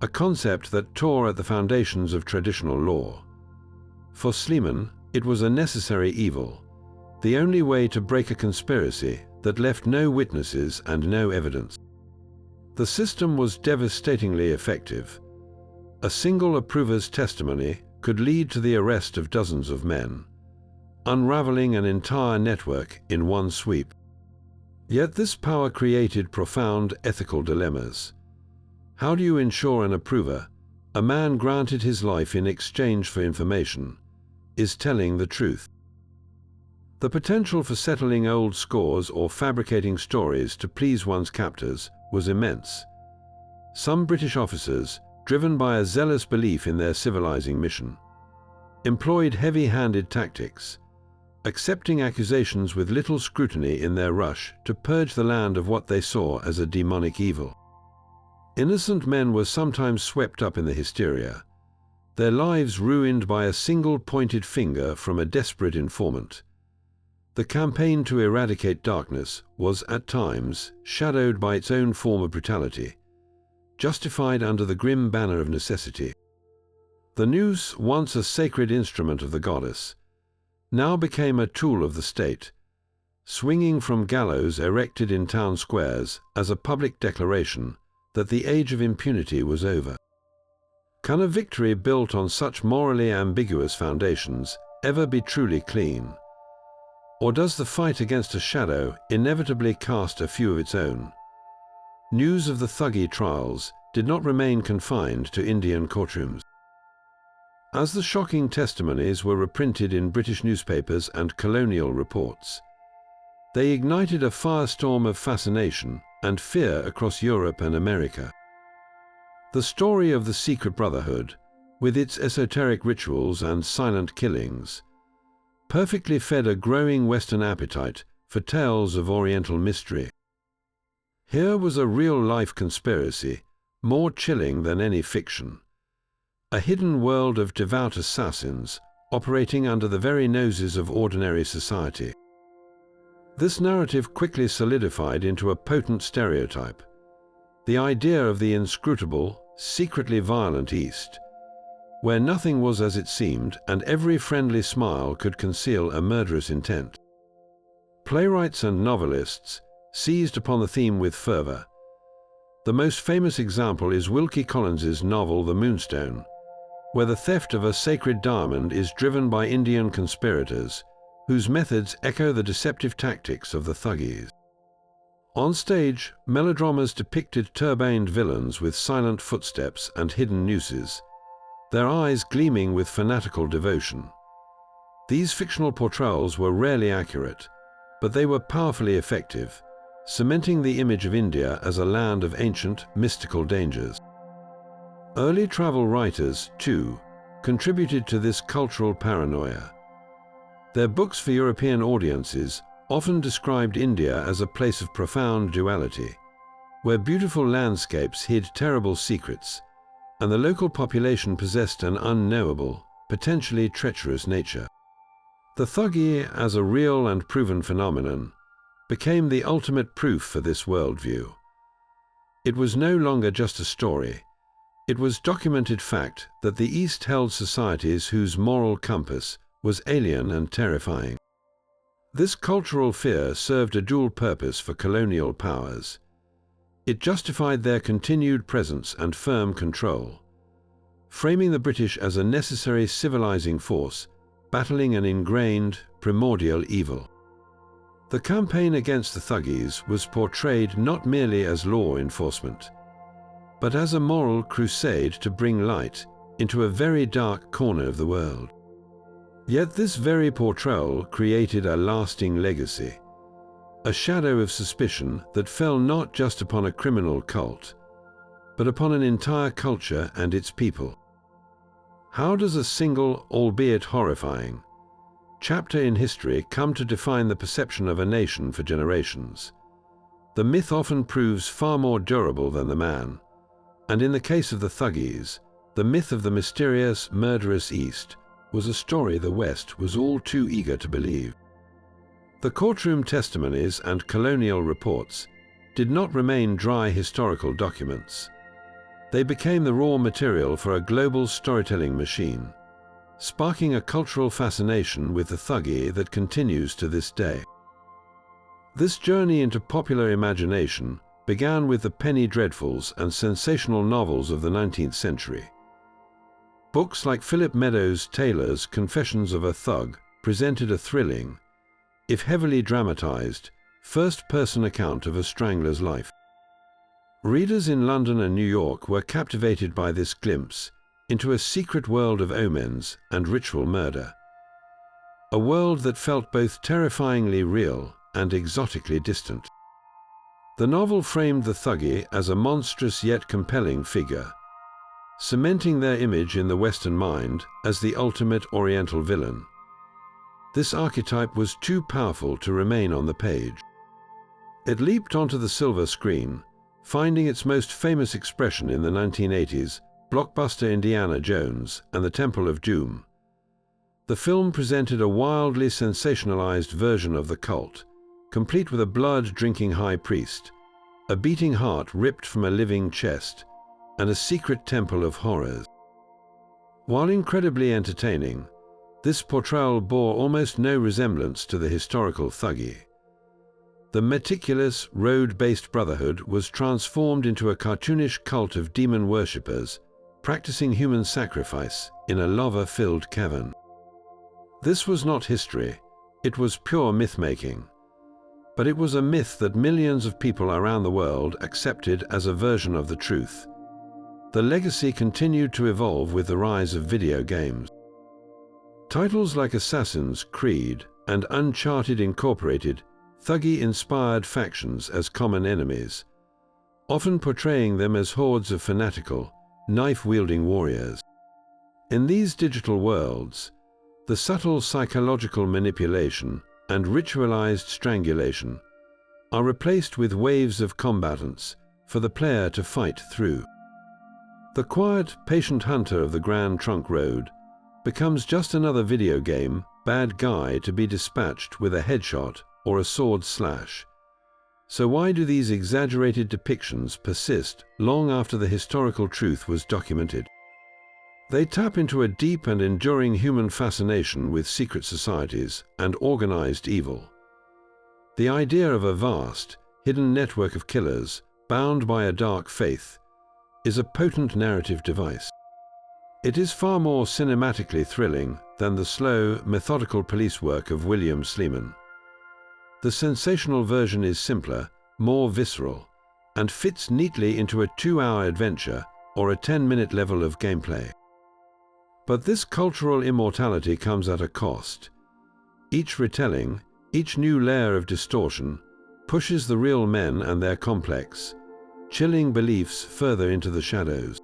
A: a concept that tore at the foundations of traditional law. For Sleeman, it was a necessary evil, the only way to break a conspiracy that left no witnesses and no evidence. The system was devastatingly effective. A single approver's testimony could lead to the arrest of dozens of men, unraveling an entire network in one sweep. Yet this power created profound ethical dilemmas. How do you ensure an approver, a man granted his life in exchange for information, is telling the truth? The potential for settling old scores or fabricating stories to please one's captors was immense. Some British officers, driven by a zealous belief in their civilizing mission, employed heavy-handed tactics, accepting accusations with little scrutiny in their rush to purge the land of what they saw as a demonic evil. Innocent men were sometimes swept up in the hysteria, their lives ruined by a single pointed finger from a desperate informant. The campaign to eradicate darkness was, at times, shadowed by its own form of brutality, justified under the grim banner of necessity. The noose, once a sacred instrument of the goddess, now became a tool of the state, swinging from gallows erected in town squares as a public declaration that the age of impunity was over. Can a victory built on such morally ambiguous foundations ever be truly clean? Or does the fight against a shadow inevitably cast a few of its own? News of the Thuggee trials did not remain confined to Indian courtrooms. As the shocking testimonies were reprinted in British newspapers and colonial reports, they ignited a firestorm of fascination and fear across Europe and America. The story of the secret brotherhood, with its esoteric rituals and silent killings, perfectly fed a growing Western appetite for tales of Oriental mystery. Here was a real-life conspiracy, more chilling than any fiction. A hidden world of devout assassins operating under the very noses of ordinary society. This narrative quickly solidified into a potent stereotype, the idea of the inscrutable, secretly violent East, where nothing was as it seemed and every friendly smile could conceal a murderous intent. Playwrights and novelists seized upon the theme with fervor. The most famous example is Wilkie Collins's novel The Moonstone, where the theft of a sacred diamond is driven by Indian conspirators whose methods echo the deceptive tactics of the Thuggees. On stage, melodramas depicted turbaned villains with silent footsteps and hidden nooses, their eyes gleaming with fanatical devotion. These fictional portrayals were rarely accurate, but they were powerfully effective, cementing the image of India as a land of ancient, mystical dangers. Early travel writers, too, contributed to this cultural paranoia. Their books for European audiences often described India as a place of profound duality, where beautiful landscapes hid terrible secrets, and the local population possessed an unknowable, potentially treacherous nature. The Thuggee, as a real and proven phenomenon, became the ultimate proof for this worldview. It was no longer just a story. It was documented fact that the East held societies whose moral compass was alien and terrifying. This cultural fear served a dual purpose for colonial powers. It justified their continued presence and firm control, framing the British as a necessary civilizing force battling an ingrained, primordial evil. The campaign against the Thuggees was portrayed not merely as law enforcement, but as a moral crusade to bring light into a very dark corner of the world. Yet this very portrayal created a lasting legacy, a shadow of suspicion that fell not just upon a criminal cult, but upon an entire culture and its people. How does a single, albeit horrifying, chapter in history come to define the perception of a nation for generations? The myth often proves far more durable than the man, and in the case of the Thuggees, the myth of the mysterious, murderous East was a story the West was all too eager to believe. The courtroom testimonies and colonial reports did not remain dry historical documents. They became the raw material for a global storytelling machine, sparking a cultural fascination with the Thuggee that continues to this day. This journey into popular imagination began with the penny dreadfuls and sensational novels of the 19th century. Books like Philip Meadows Taylor's Confessions of a Thug presented a thrilling, if heavily dramatized, first-person account of a strangler's life. Readers in London and New York were captivated by this glimpse into a secret world of omens and ritual murder, a world that felt both terrifyingly real and exotically distant. The novel framed the Thuggee as a monstrous yet compelling figure, cementing their image in the Western mind as the ultimate Oriental villain. This archetype was too powerful to remain on the page. It leaped onto the silver screen, finding its most famous expression in the 1980s blockbuster Indiana Jones and the Temple of Doom. The film presented a wildly sensationalized version of the cult, complete with a blood-drinking high priest, a beating heart ripped from a living chest, and a secret temple of horrors. While incredibly entertaining, this portrayal bore almost no resemblance to the historical Thuggee. The meticulous, road-based brotherhood was transformed into a cartoonish cult of demon worshippers, practicing human sacrifice in a lava-filled cavern. This was not history, it was pure myth-making. But it was a myth that millions of people around the world accepted as a version of the truth. The legacy continued to evolve with the rise of video games. Titles like Assassin's Creed and Uncharted incorporated Thuggee-inspired factions as common enemies, often portraying them as hordes of fanatical, knife-wielding warriors. In these digital worlds, the subtle psychological manipulation and ritualized strangulation are replaced with waves of combatants for the player to fight through. The quiet, patient hunter of the Grand Trunk Road becomes just another video game bad guy to be dispatched with a headshot or a sword slash. So why do these exaggerated depictions persist long after the historical truth was documented? They tap into a deep and enduring human fascination with secret societies and organized evil. The idea of a vast, hidden network of killers bound by a dark faith is a potent narrative device. It is far more cinematically thrilling than the slow, methodical police work of William Sleeman. The sensational version is simpler, more visceral, and fits neatly into a 2-hour adventure or a 10-minute level of gameplay. But this cultural immortality comes at a cost. Each retelling, each new layer of distortion, pushes the real men and their complex, chilling beliefs further into the shadows.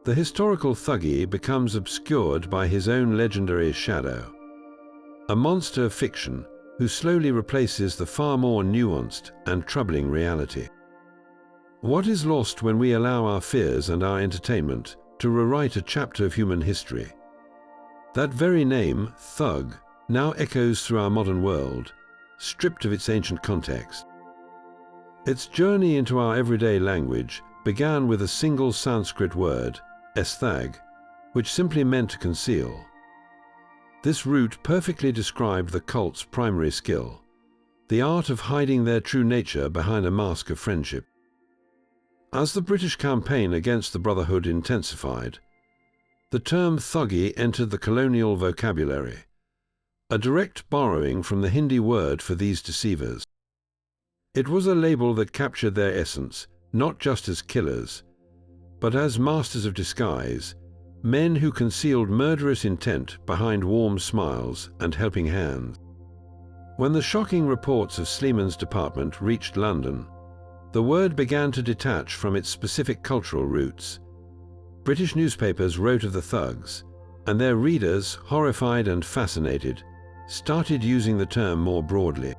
A: The historical Thuggee becomes obscured by his own legendary shadow, a monster of fiction who slowly replaces the far more nuanced and troubling reality. What is lost when we allow our fears and our entertainment to rewrite a chapter of human history? That very name, Thug, now echoes through our modern world, stripped of its ancient context. Its journey into our everyday language began with a single Sanskrit word, esthag, which simply meant to conceal. This root perfectly described the cult's primary skill, the art of hiding their true nature behind a mask of friendship. As the British campaign against the Brotherhood intensified, the term Thuggee entered the colonial vocabulary, a direct borrowing from the Hindi word for these deceivers. It was a label that captured their essence, not just as killers, but as masters of disguise, men who concealed murderous intent behind warm smiles and helping hands. When the shocking reports of Sleeman's department reached London, the word began to detach from its specific cultural roots. British newspapers wrote of the thugs, and their readers, horrified and fascinated, started using the term more broadly.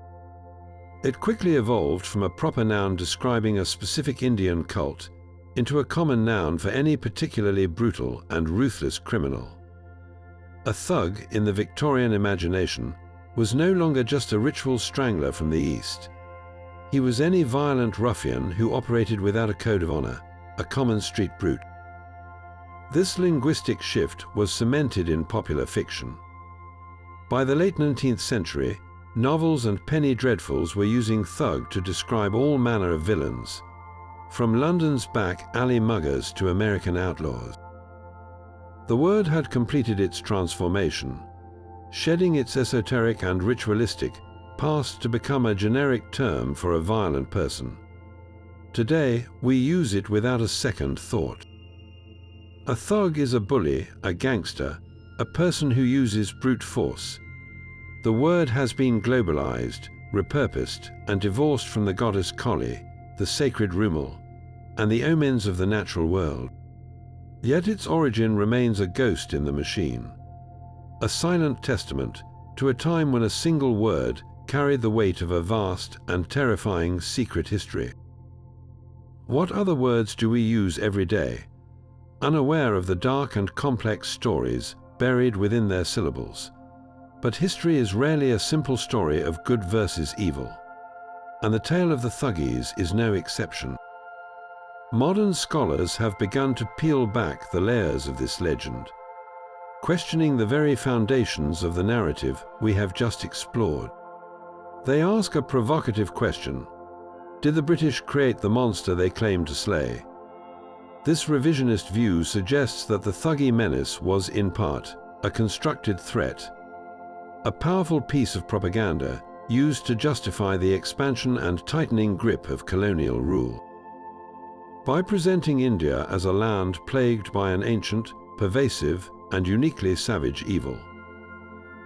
A: It quickly evolved from a proper noun describing a specific Indian cult into a common noun for any particularly brutal and ruthless criminal. A thug, in the Victorian imagination, was no longer just a ritual strangler from the East. He was any violent ruffian who operated without a code of honor, a common street brute. This linguistic shift was cemented in popular fiction. By the late 19th century, novels and penny dreadfuls were using thug to describe all manner of villains, from London's back alley muggers to American outlaws. The word had completed its transformation, shedding its esoteric and ritualistic past to become a generic term for a violent person. Today, we use it without a second thought. A thug is a bully, a gangster, a person who uses brute force. The word has been globalized, repurposed, and divorced from the goddess Kali, the sacred Rumal, and the omens of the natural world. Yet its origin remains a ghost in the machine, a silent testament to a time when a single word carried the weight of a vast and terrifying secret history. What other words do we use every day, unaware of the dark and complex stories buried within their syllables? But history is rarely a simple story of good versus evil, and the tale of the Thuggees is no exception. Modern scholars have begun to peel back the layers of this legend, questioning the very foundations of the narrative we have just explored. They ask a provocative question. Did the British create the monster they claimed to slay? This revisionist view suggests that the Thuggee menace was, in part, a constructed threat, a powerful piece of propaganda used to justify the expansion and tightening grip of colonial rule. By presenting India as a land plagued by an ancient, pervasive, and uniquely savage evil,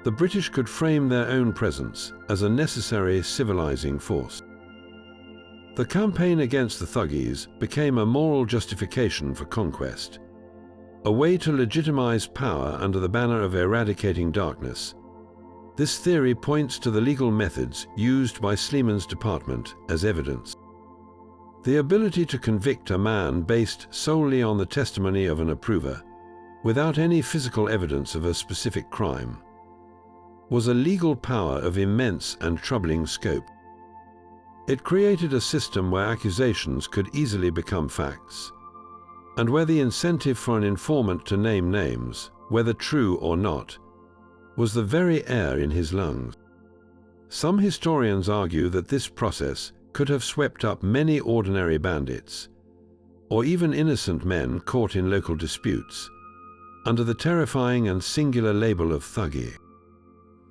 A: the British could frame their own presence as a necessary civilizing force. The campaign against the Thuggees became a moral justification for conquest, a way to legitimize power under the banner of eradicating darkness. This theory points to the legal methods used by Sleeman's department as evidence. The ability to convict a man based solely on the testimony of an approver, without any physical evidence of a specific crime, was a legal power of immense and troubling scope. It created a system where accusations could easily become facts, and where the incentive for an informant to name names, whether true or not, was the very air in his lungs. Some historians argue that this process could have swept up many ordinary bandits, or even innocent men caught in local disputes, under the terrifying and singular label of Thuggee.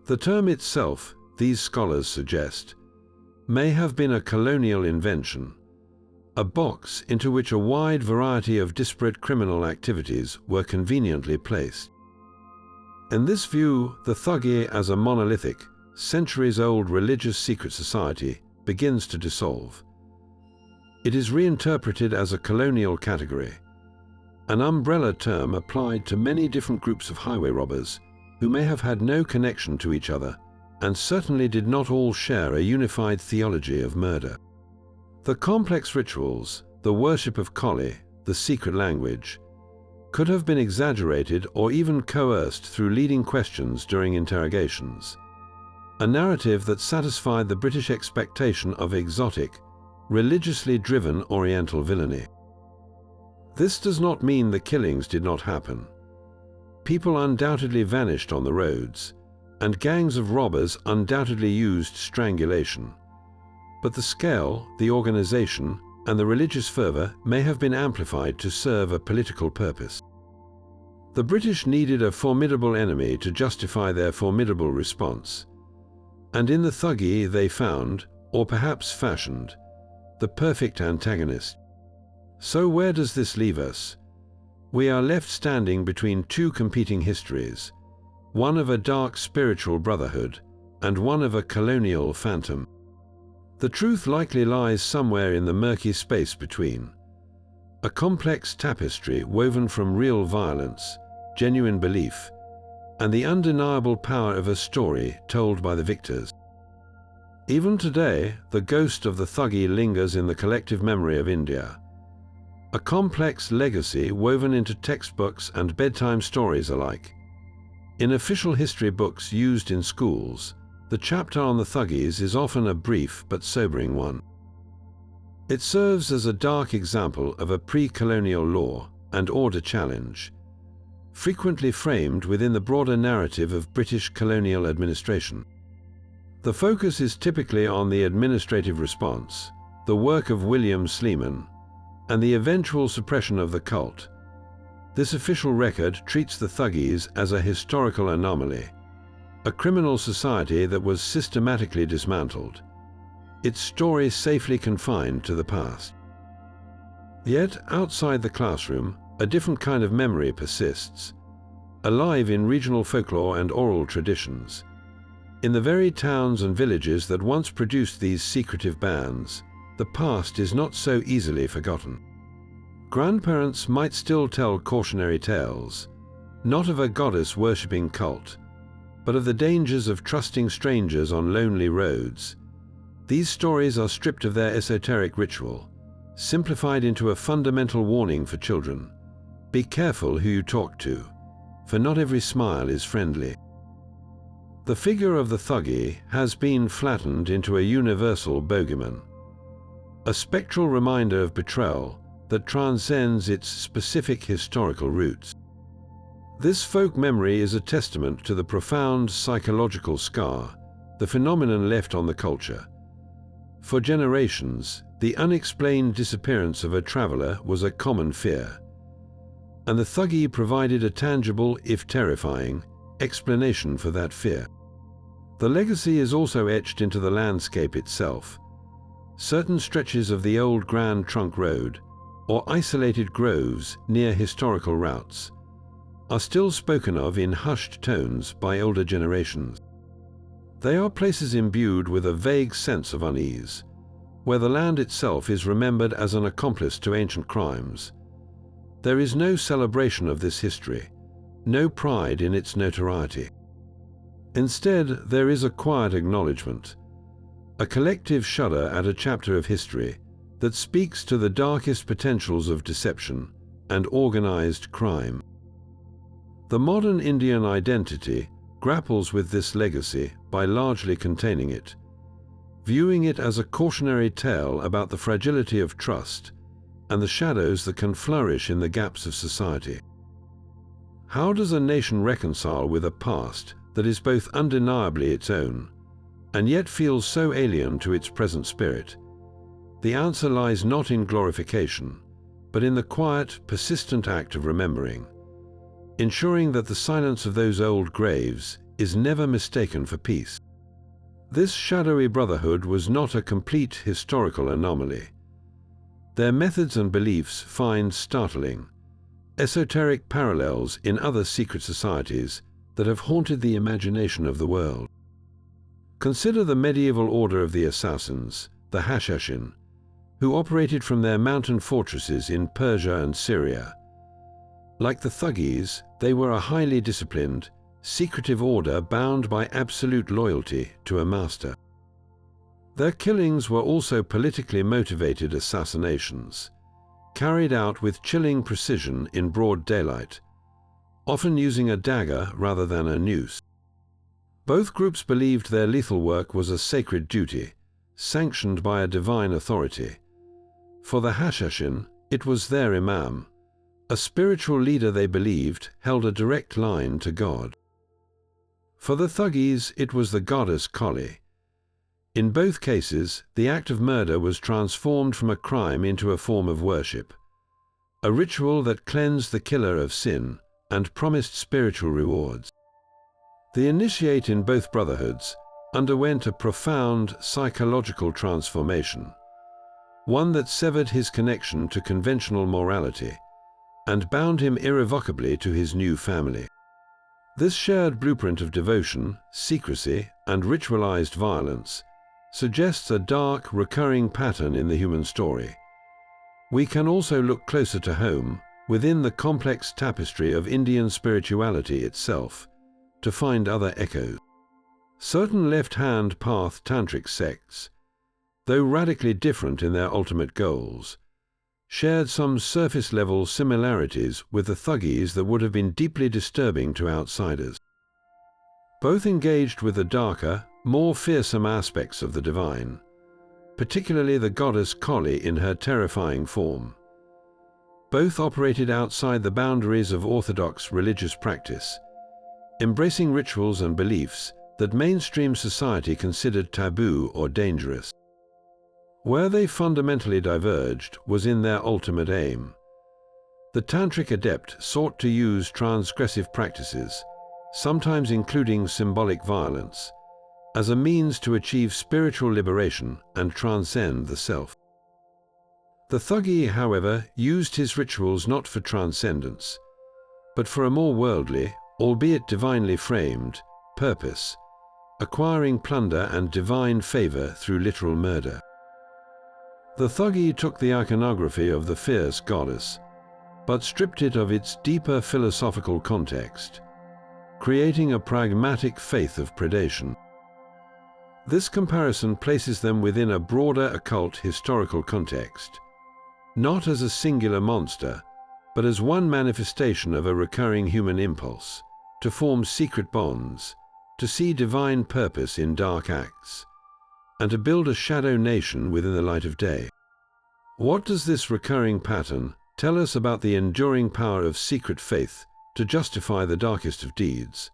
A: The term itself, these scholars suggest, may have been a colonial invention, a box into which a wide variety of disparate criminal activities were conveniently placed. In this view, the Thuggee as a monolithic, centuries-old religious secret society begins to dissolve. It is reinterpreted as a colonial category, an umbrella term applied to many different groups of highway robbers who may have had no connection to each other and certainly did not all share a unified theology of murder. The complex rituals, the worship of Kali, the secret language, could have been exaggerated or even coerced through leading questions during interrogations, a narrative that satisfied the British expectation of exotic, religiously driven Oriental villainy. This does not mean the killings did not happen. People undoubtedly vanished on the roads, and gangs of robbers undoubtedly used strangulation. But the scale, the organization, and the religious fervor may have been amplified to serve a political purpose. The British needed a formidable enemy to justify their formidable response, and in the Thuggee they found, or perhaps fashioned, the perfect antagonist. So where does this leave us? We are left standing between two competing histories, one of a dark spiritual brotherhood and one of a colonial phantom. The truth likely lies somewhere in the murky space between, a complex tapestry woven from real violence, genuine belief, and the undeniable power of a story told by the victors. Even today, the ghost of the Thuggee lingers in the collective memory of India, a complex legacy woven into textbooks and bedtime stories alike. In official history books used in schools, the chapter on the Thuggees is often a brief but sobering one. It serves as a dark example of a pre-colonial law and order challenge, frequently framed within the broader narrative of British colonial administration. The focus is typically on the administrative response, the work of William Sleeman, and the eventual suppression of the cult. This official record treats the Thuggees as a historical anomaly, a criminal society that was systematically dismantled, its story safely confined to the past. Yet, outside the classroom, a different kind of memory persists, alive in regional folklore and oral traditions. In the very towns and villages that once produced these secretive bands, the past is not so easily forgotten. Grandparents might still tell cautionary tales, not of a goddess-worshipping cult, but of the dangers of trusting strangers on lonely roads. These stories are stripped of their esoteric ritual, simplified into a fundamental warning for children. Be careful who you talk to, for not every smile is friendly. The figure of the Thuggee has been flattened into a universal bogeyman, a spectral reminder of betrayal that transcends its specific historical roots. This folk memory is a testament to the profound psychological scar the phenomenon left on the culture. For generations, the unexplained disappearance of a traveler was a common fear, and the Thuggee provided a tangible, if terrifying, explanation for that fear. The legacy is also etched into the landscape itself. Certain stretches of the old Grand Trunk Road, or isolated groves near historical routes, are still spoken of in hushed tones by older generations. They are places imbued with a vague sense of unease, where the land itself is remembered as an accomplice to ancient crimes. There is no celebration of this history, no pride in its notoriety. Instead, there is a quiet acknowledgement, a collective shudder at a chapter of history that speaks to the darkest potentials of deception and organized crime. The modern Indian identity grapples with this legacy by largely containing it, viewing it as a cautionary tale about the fragility of trust and the shadows that can flourish in the gaps of society. How does a nation reconcile with a past that is both undeniably its own and yet feels so alien to its present spirit? The answer lies not in glorification, but in the quiet, persistent act of remembering, ensuring that the silence of those old graves is never mistaken for peace. This shadowy brotherhood was not a complete historical anomaly. Their methods and beliefs find startling, esoteric parallels in other secret societies that have haunted the imagination of the world. Consider the medieval order of the Assassins, the Hashashin, who operated from their mountain fortresses in Persia and Syria. Like the Thuggees, they were a highly disciplined, secretive order bound by absolute loyalty to a master. Their killings were also politically motivated assassinations, carried out with chilling precision in broad daylight, often using a dagger rather than a noose. Both groups believed their lethal work was a sacred duty, sanctioned by a divine authority. For the Hashashin, it was their imam, a spiritual leader they believed held a direct line to God. For the Thuggees, it was the goddess Kali. In both cases, the act of murder was transformed from a crime into a form of worship, a ritual that cleansed the killer of sin and promised spiritual rewards. The initiate in both brotherhoods underwent a profound psychological transformation, one that severed his connection to conventional morality and bound him irrevocably to his new family. This shared blueprint of devotion, secrecy, and ritualized violence suggests a dark, recurring pattern in the human story. We can also look closer to home, within the complex tapestry of Indian spirituality itself, to find other echoes. Certain left-hand path tantric sects, though radically different in their ultimate goals, shared some surface-level similarities with the Thuggees that would have been deeply disturbing to outsiders. Both engaged with the darker, more fearsome aspects of the divine, particularly the goddess Kali in her terrifying form. Both operated outside the boundaries of orthodox religious practice, embracing rituals and beliefs that mainstream society considered taboo or dangerous. Where they fundamentally diverged was in their ultimate aim. The tantric adept sought to use transgressive practices, sometimes including symbolic violence, as a means to achieve spiritual liberation and transcend the self. The Thuggee, however, used his rituals not for transcendence, but for a more worldly, albeit divinely framed, purpose, acquiring plunder and divine favor through literal murder. The Thuggee took the iconography of the fierce goddess, but stripped it of its deeper philosophical context, creating a pragmatic faith of predation. This comparison places them within a broader occult historical context, not as a singular monster, but as one manifestation of a recurring human impulse to form secret bonds, to see divine purpose in dark acts, and to build a shadow nation within the light of day. What does this recurring pattern tell us about the enduring power of secret faith to justify the darkest of deeds?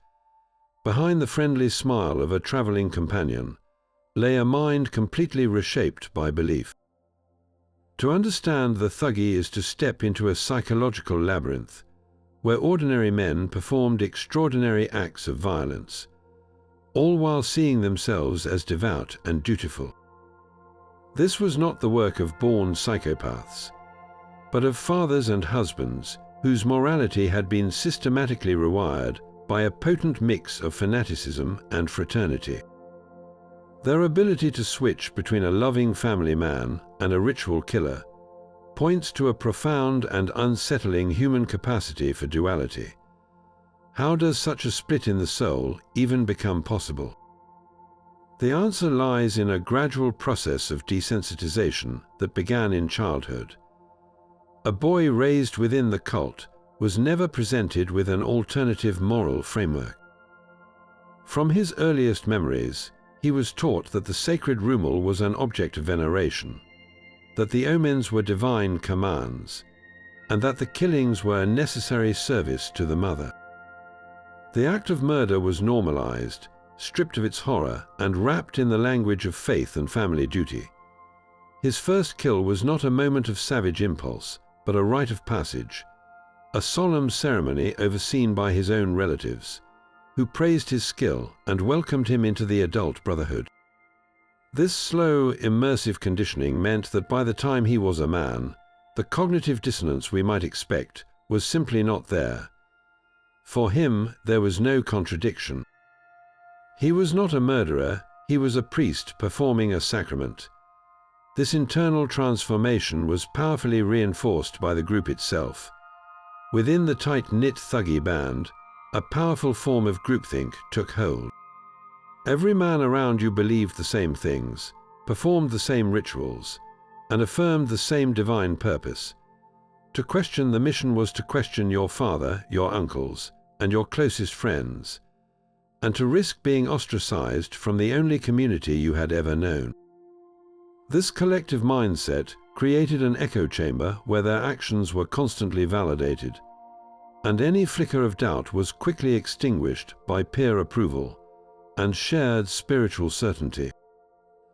A: Behind the friendly smile of a traveling companion lay a mind completely reshaped by belief. To understand the Thuggee is to step into a psychological labyrinth where ordinary men performed extraordinary acts of violence, all while seeing themselves as devout and dutiful. This was not the work of born psychopaths, but of fathers and husbands whose morality had been systematically rewired by a potent mix of fanaticism and fraternity. Their ability to switch between a loving family man and a ritual killer points to a profound and unsettling human capacity for duality. How does such a split in the soul even become possible? The answer lies in a gradual process of desensitization that began in childhood. A boy raised within the cult was never presented with an alternative moral framework. From his earliest memories, he was taught that the sacred rumal was an object of veneration, that the omens were divine commands, and that the killings were a necessary service to the mother. The act of murder was normalized, stripped of its horror, and wrapped in the language of faith and family duty. His first kill was not a moment of savage impulse, but a rite of passage, a solemn ceremony overseen by his own relatives, who praised his skill and welcomed him into the adult brotherhood. This slow, immersive conditioning meant that by the time he was a man, the cognitive dissonance we might expect was simply not there. For him, there was no contradiction. He was not a murderer, he was a priest performing a sacrament. This internal transformation was powerfully reinforced by the group itself. Within the tight-knit Thuggee band, a powerful form of groupthink took hold. Every man around you believed the same things, performed the same rituals, and affirmed the same divine purpose. To question the mission was to question your father, your uncles, and your closest friends, and to risk being ostracized from the only community you had ever known. This collective mindset created an echo chamber where their actions were constantly validated, and any flicker of doubt was quickly extinguished by peer approval and shared spiritual certainty.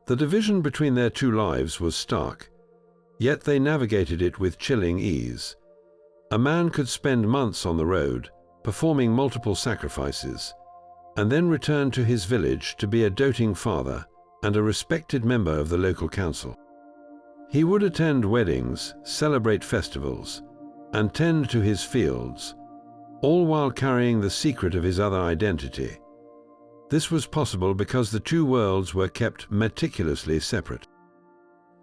A: The division between their two lives was stark, yet they navigated it with chilling ease. A man could spend months on the road, performing multiple sacrifices, and then return to his village to be a doting father and a respected member of the local council. He would attend weddings, celebrate festivals, and tend to his fields, all while carrying the secret of his other identity. This was possible because the two worlds were kept meticulously separate.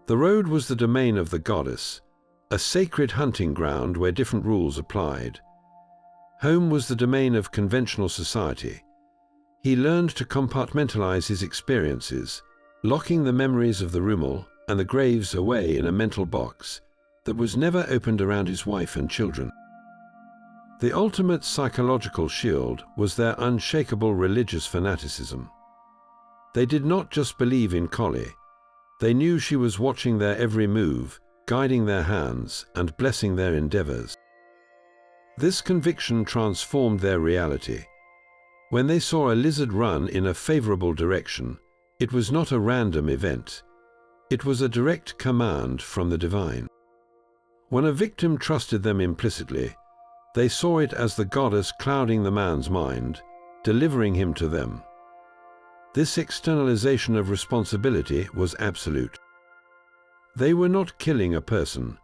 A: The road was the domain of the goddess, a sacred hunting ground where different rules applied. Home was the domain of conventional society. He learned to compartmentalize his experiences, locking the memories of the rumal and the graves away in a mental box that was never opened around his wife and children. The ultimate psychological shield was their unshakable religious fanaticism. They did not just believe in Collie, they knew she was watching their every move, guiding their hands, and blessing their endeavors. This conviction transformed their reality. When they saw a lizard run in a favorable direction, it was not a random event. It was a direct command from the divine. When a victim trusted them implicitly, they saw it as the goddess clouding the man's mind, delivering him to them. This externalization of responsibility was absolute. They were not killing a person.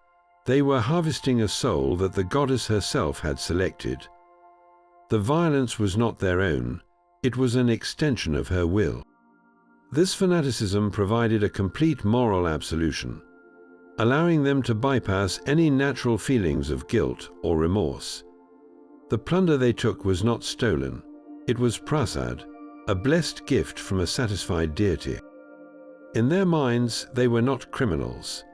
A: They were harvesting a soul that the goddess herself had selected. The violence was not their own. It was an extension of her will. This fanaticism provided a complete moral absolution, allowing them to bypass any natural feelings of guilt or remorse. The plunder they took was not stolen. It was prasad, a blessed gift from a satisfied deity. In their minds, they were not criminals,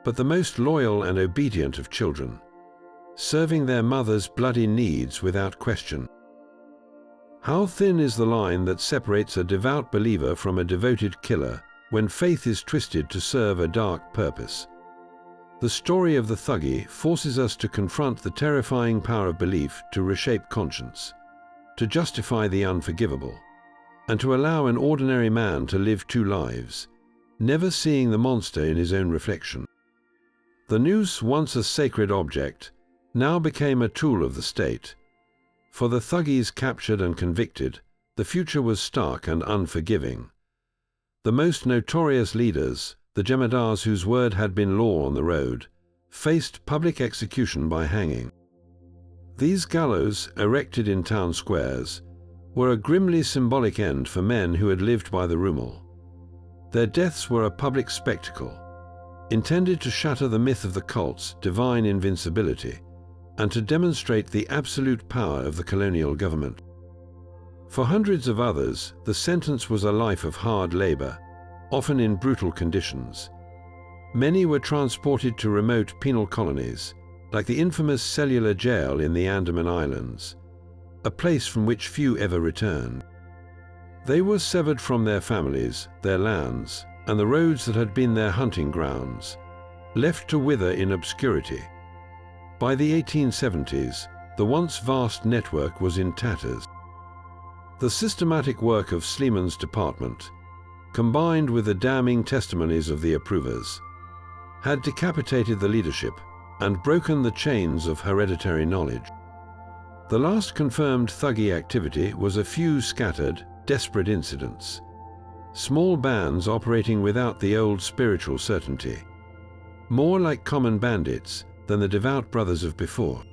A: but the most loyal and obedient of children, serving their mother's bloody needs without question. How thin is the line that separates a devout believer from a devoted killer when faith is twisted to serve a dark purpose? The story of the Thuggee forces us to confront the terrifying power of belief to reshape conscience, to justify the unforgivable, and to allow an ordinary man to live two lives, never seeing the monster in his own reflection. The noose, once a sacred object, now became a tool of the state. For the Thuggees captured and convicted, the future was stark and unforgiving. The most notorious leaders, the jemadars whose word had been law on the road, faced public execution by hanging. These gallows, erected in town squares, were a grimly symbolic end for men who had lived by the Rumel. Their deaths were a public spectacle, intended to shatter the myth of the cult's divine invincibility and to demonstrate the absolute power of the colonial government. For hundreds of others, the sentence was a life of hard labor, often in brutal conditions. Many were transported to remote penal colonies, like the infamous cellular jail in the Andaman Islands, a place from which few ever returned. They were severed from their families, their lands, and the roads that had been their hunting grounds, left to wither in obscurity. By the 1870s, the once vast network was in tatters. The systematic work of Sleeman's department, combined with the damning testimonies of the approvers, had decapitated the leadership and broken the chains of hereditary knowledge. The last confirmed Thuggee activity was a few scattered, desperate incidents, small bands operating without the old spiritual certainty, more like common bandits than the devout brothers of before.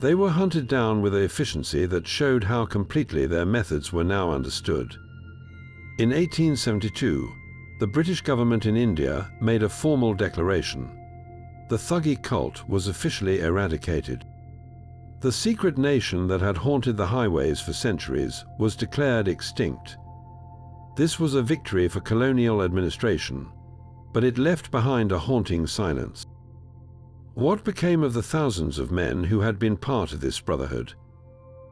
A: They were hunted down with an efficiency that showed how completely their methods were now understood. In 1872, the British government in India made a formal declaration. The Thuggee cult was officially eradicated. The secret nation that had haunted the highways for centuries was declared extinct. This was a victory for colonial administration, but it left behind a haunting silence. What became of the thousands of men who had been part of this brotherhood?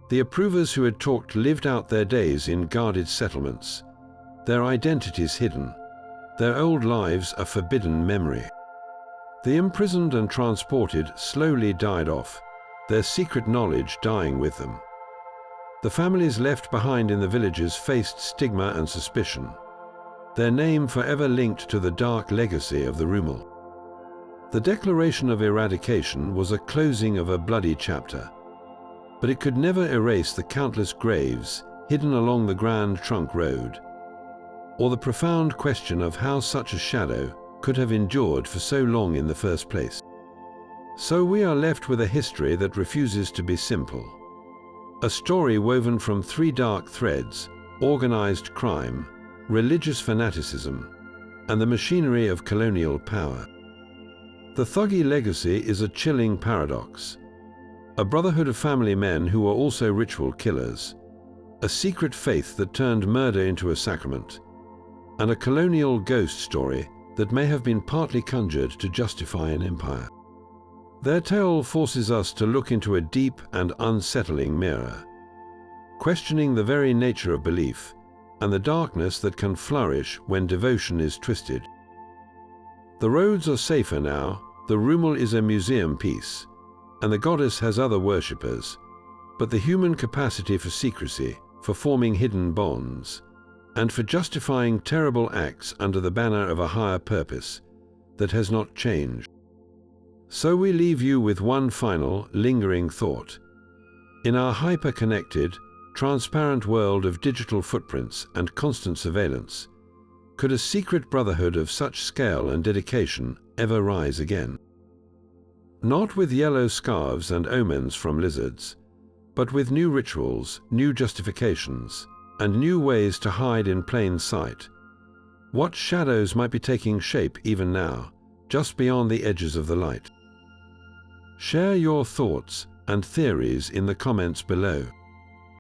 A: The approvers who had talked lived out their days in guarded settlements, their identities hidden, their old lives a forbidden memory. The imprisoned and transported slowly died off, their secret knowledge dying with them. The families left behind in the villages faced stigma and suspicion, their name forever linked to the dark legacy of the Rumel. The declaration of eradication was a closing of a bloody chapter, but it could never erase the countless graves hidden along the Grand Trunk Road, or the profound question of how such a shadow could have endured for so long in the first place. So we are left with a history that refuses to be simple. A story woven from three dark threads: organized crime, religious fanaticism, and the machinery of colonial power. The Thuggee legacy is a chilling paradox. A brotherhood of family men who were also ritual killers, a secret faith that turned murder into a sacrament, and a colonial ghost story that may have been partly conjured to justify an empire. Their tale forces us to look into a deep and unsettling mirror, questioning the very nature of belief and the darkness that can flourish when devotion is twisted. The roads are safer now, the Rumel is a museum piece, and the goddess has other worshippers, but the human capacity for secrecy, for forming hidden bonds, and for justifying terrible acts under the banner of a higher purpose, that has not changed. So we leave you with one final, lingering thought. In our hyper-connected, transparent world of digital footprints and constant surveillance, could a secret brotherhood of such scale and dedication ever rise again? Not with yellow scarves and omens from lizards, but with new rituals, new justifications, and new ways to hide in plain sight. What shadows might be taking shape even now, just beyond the edges of the light? Share your thoughts and theories in the comments below.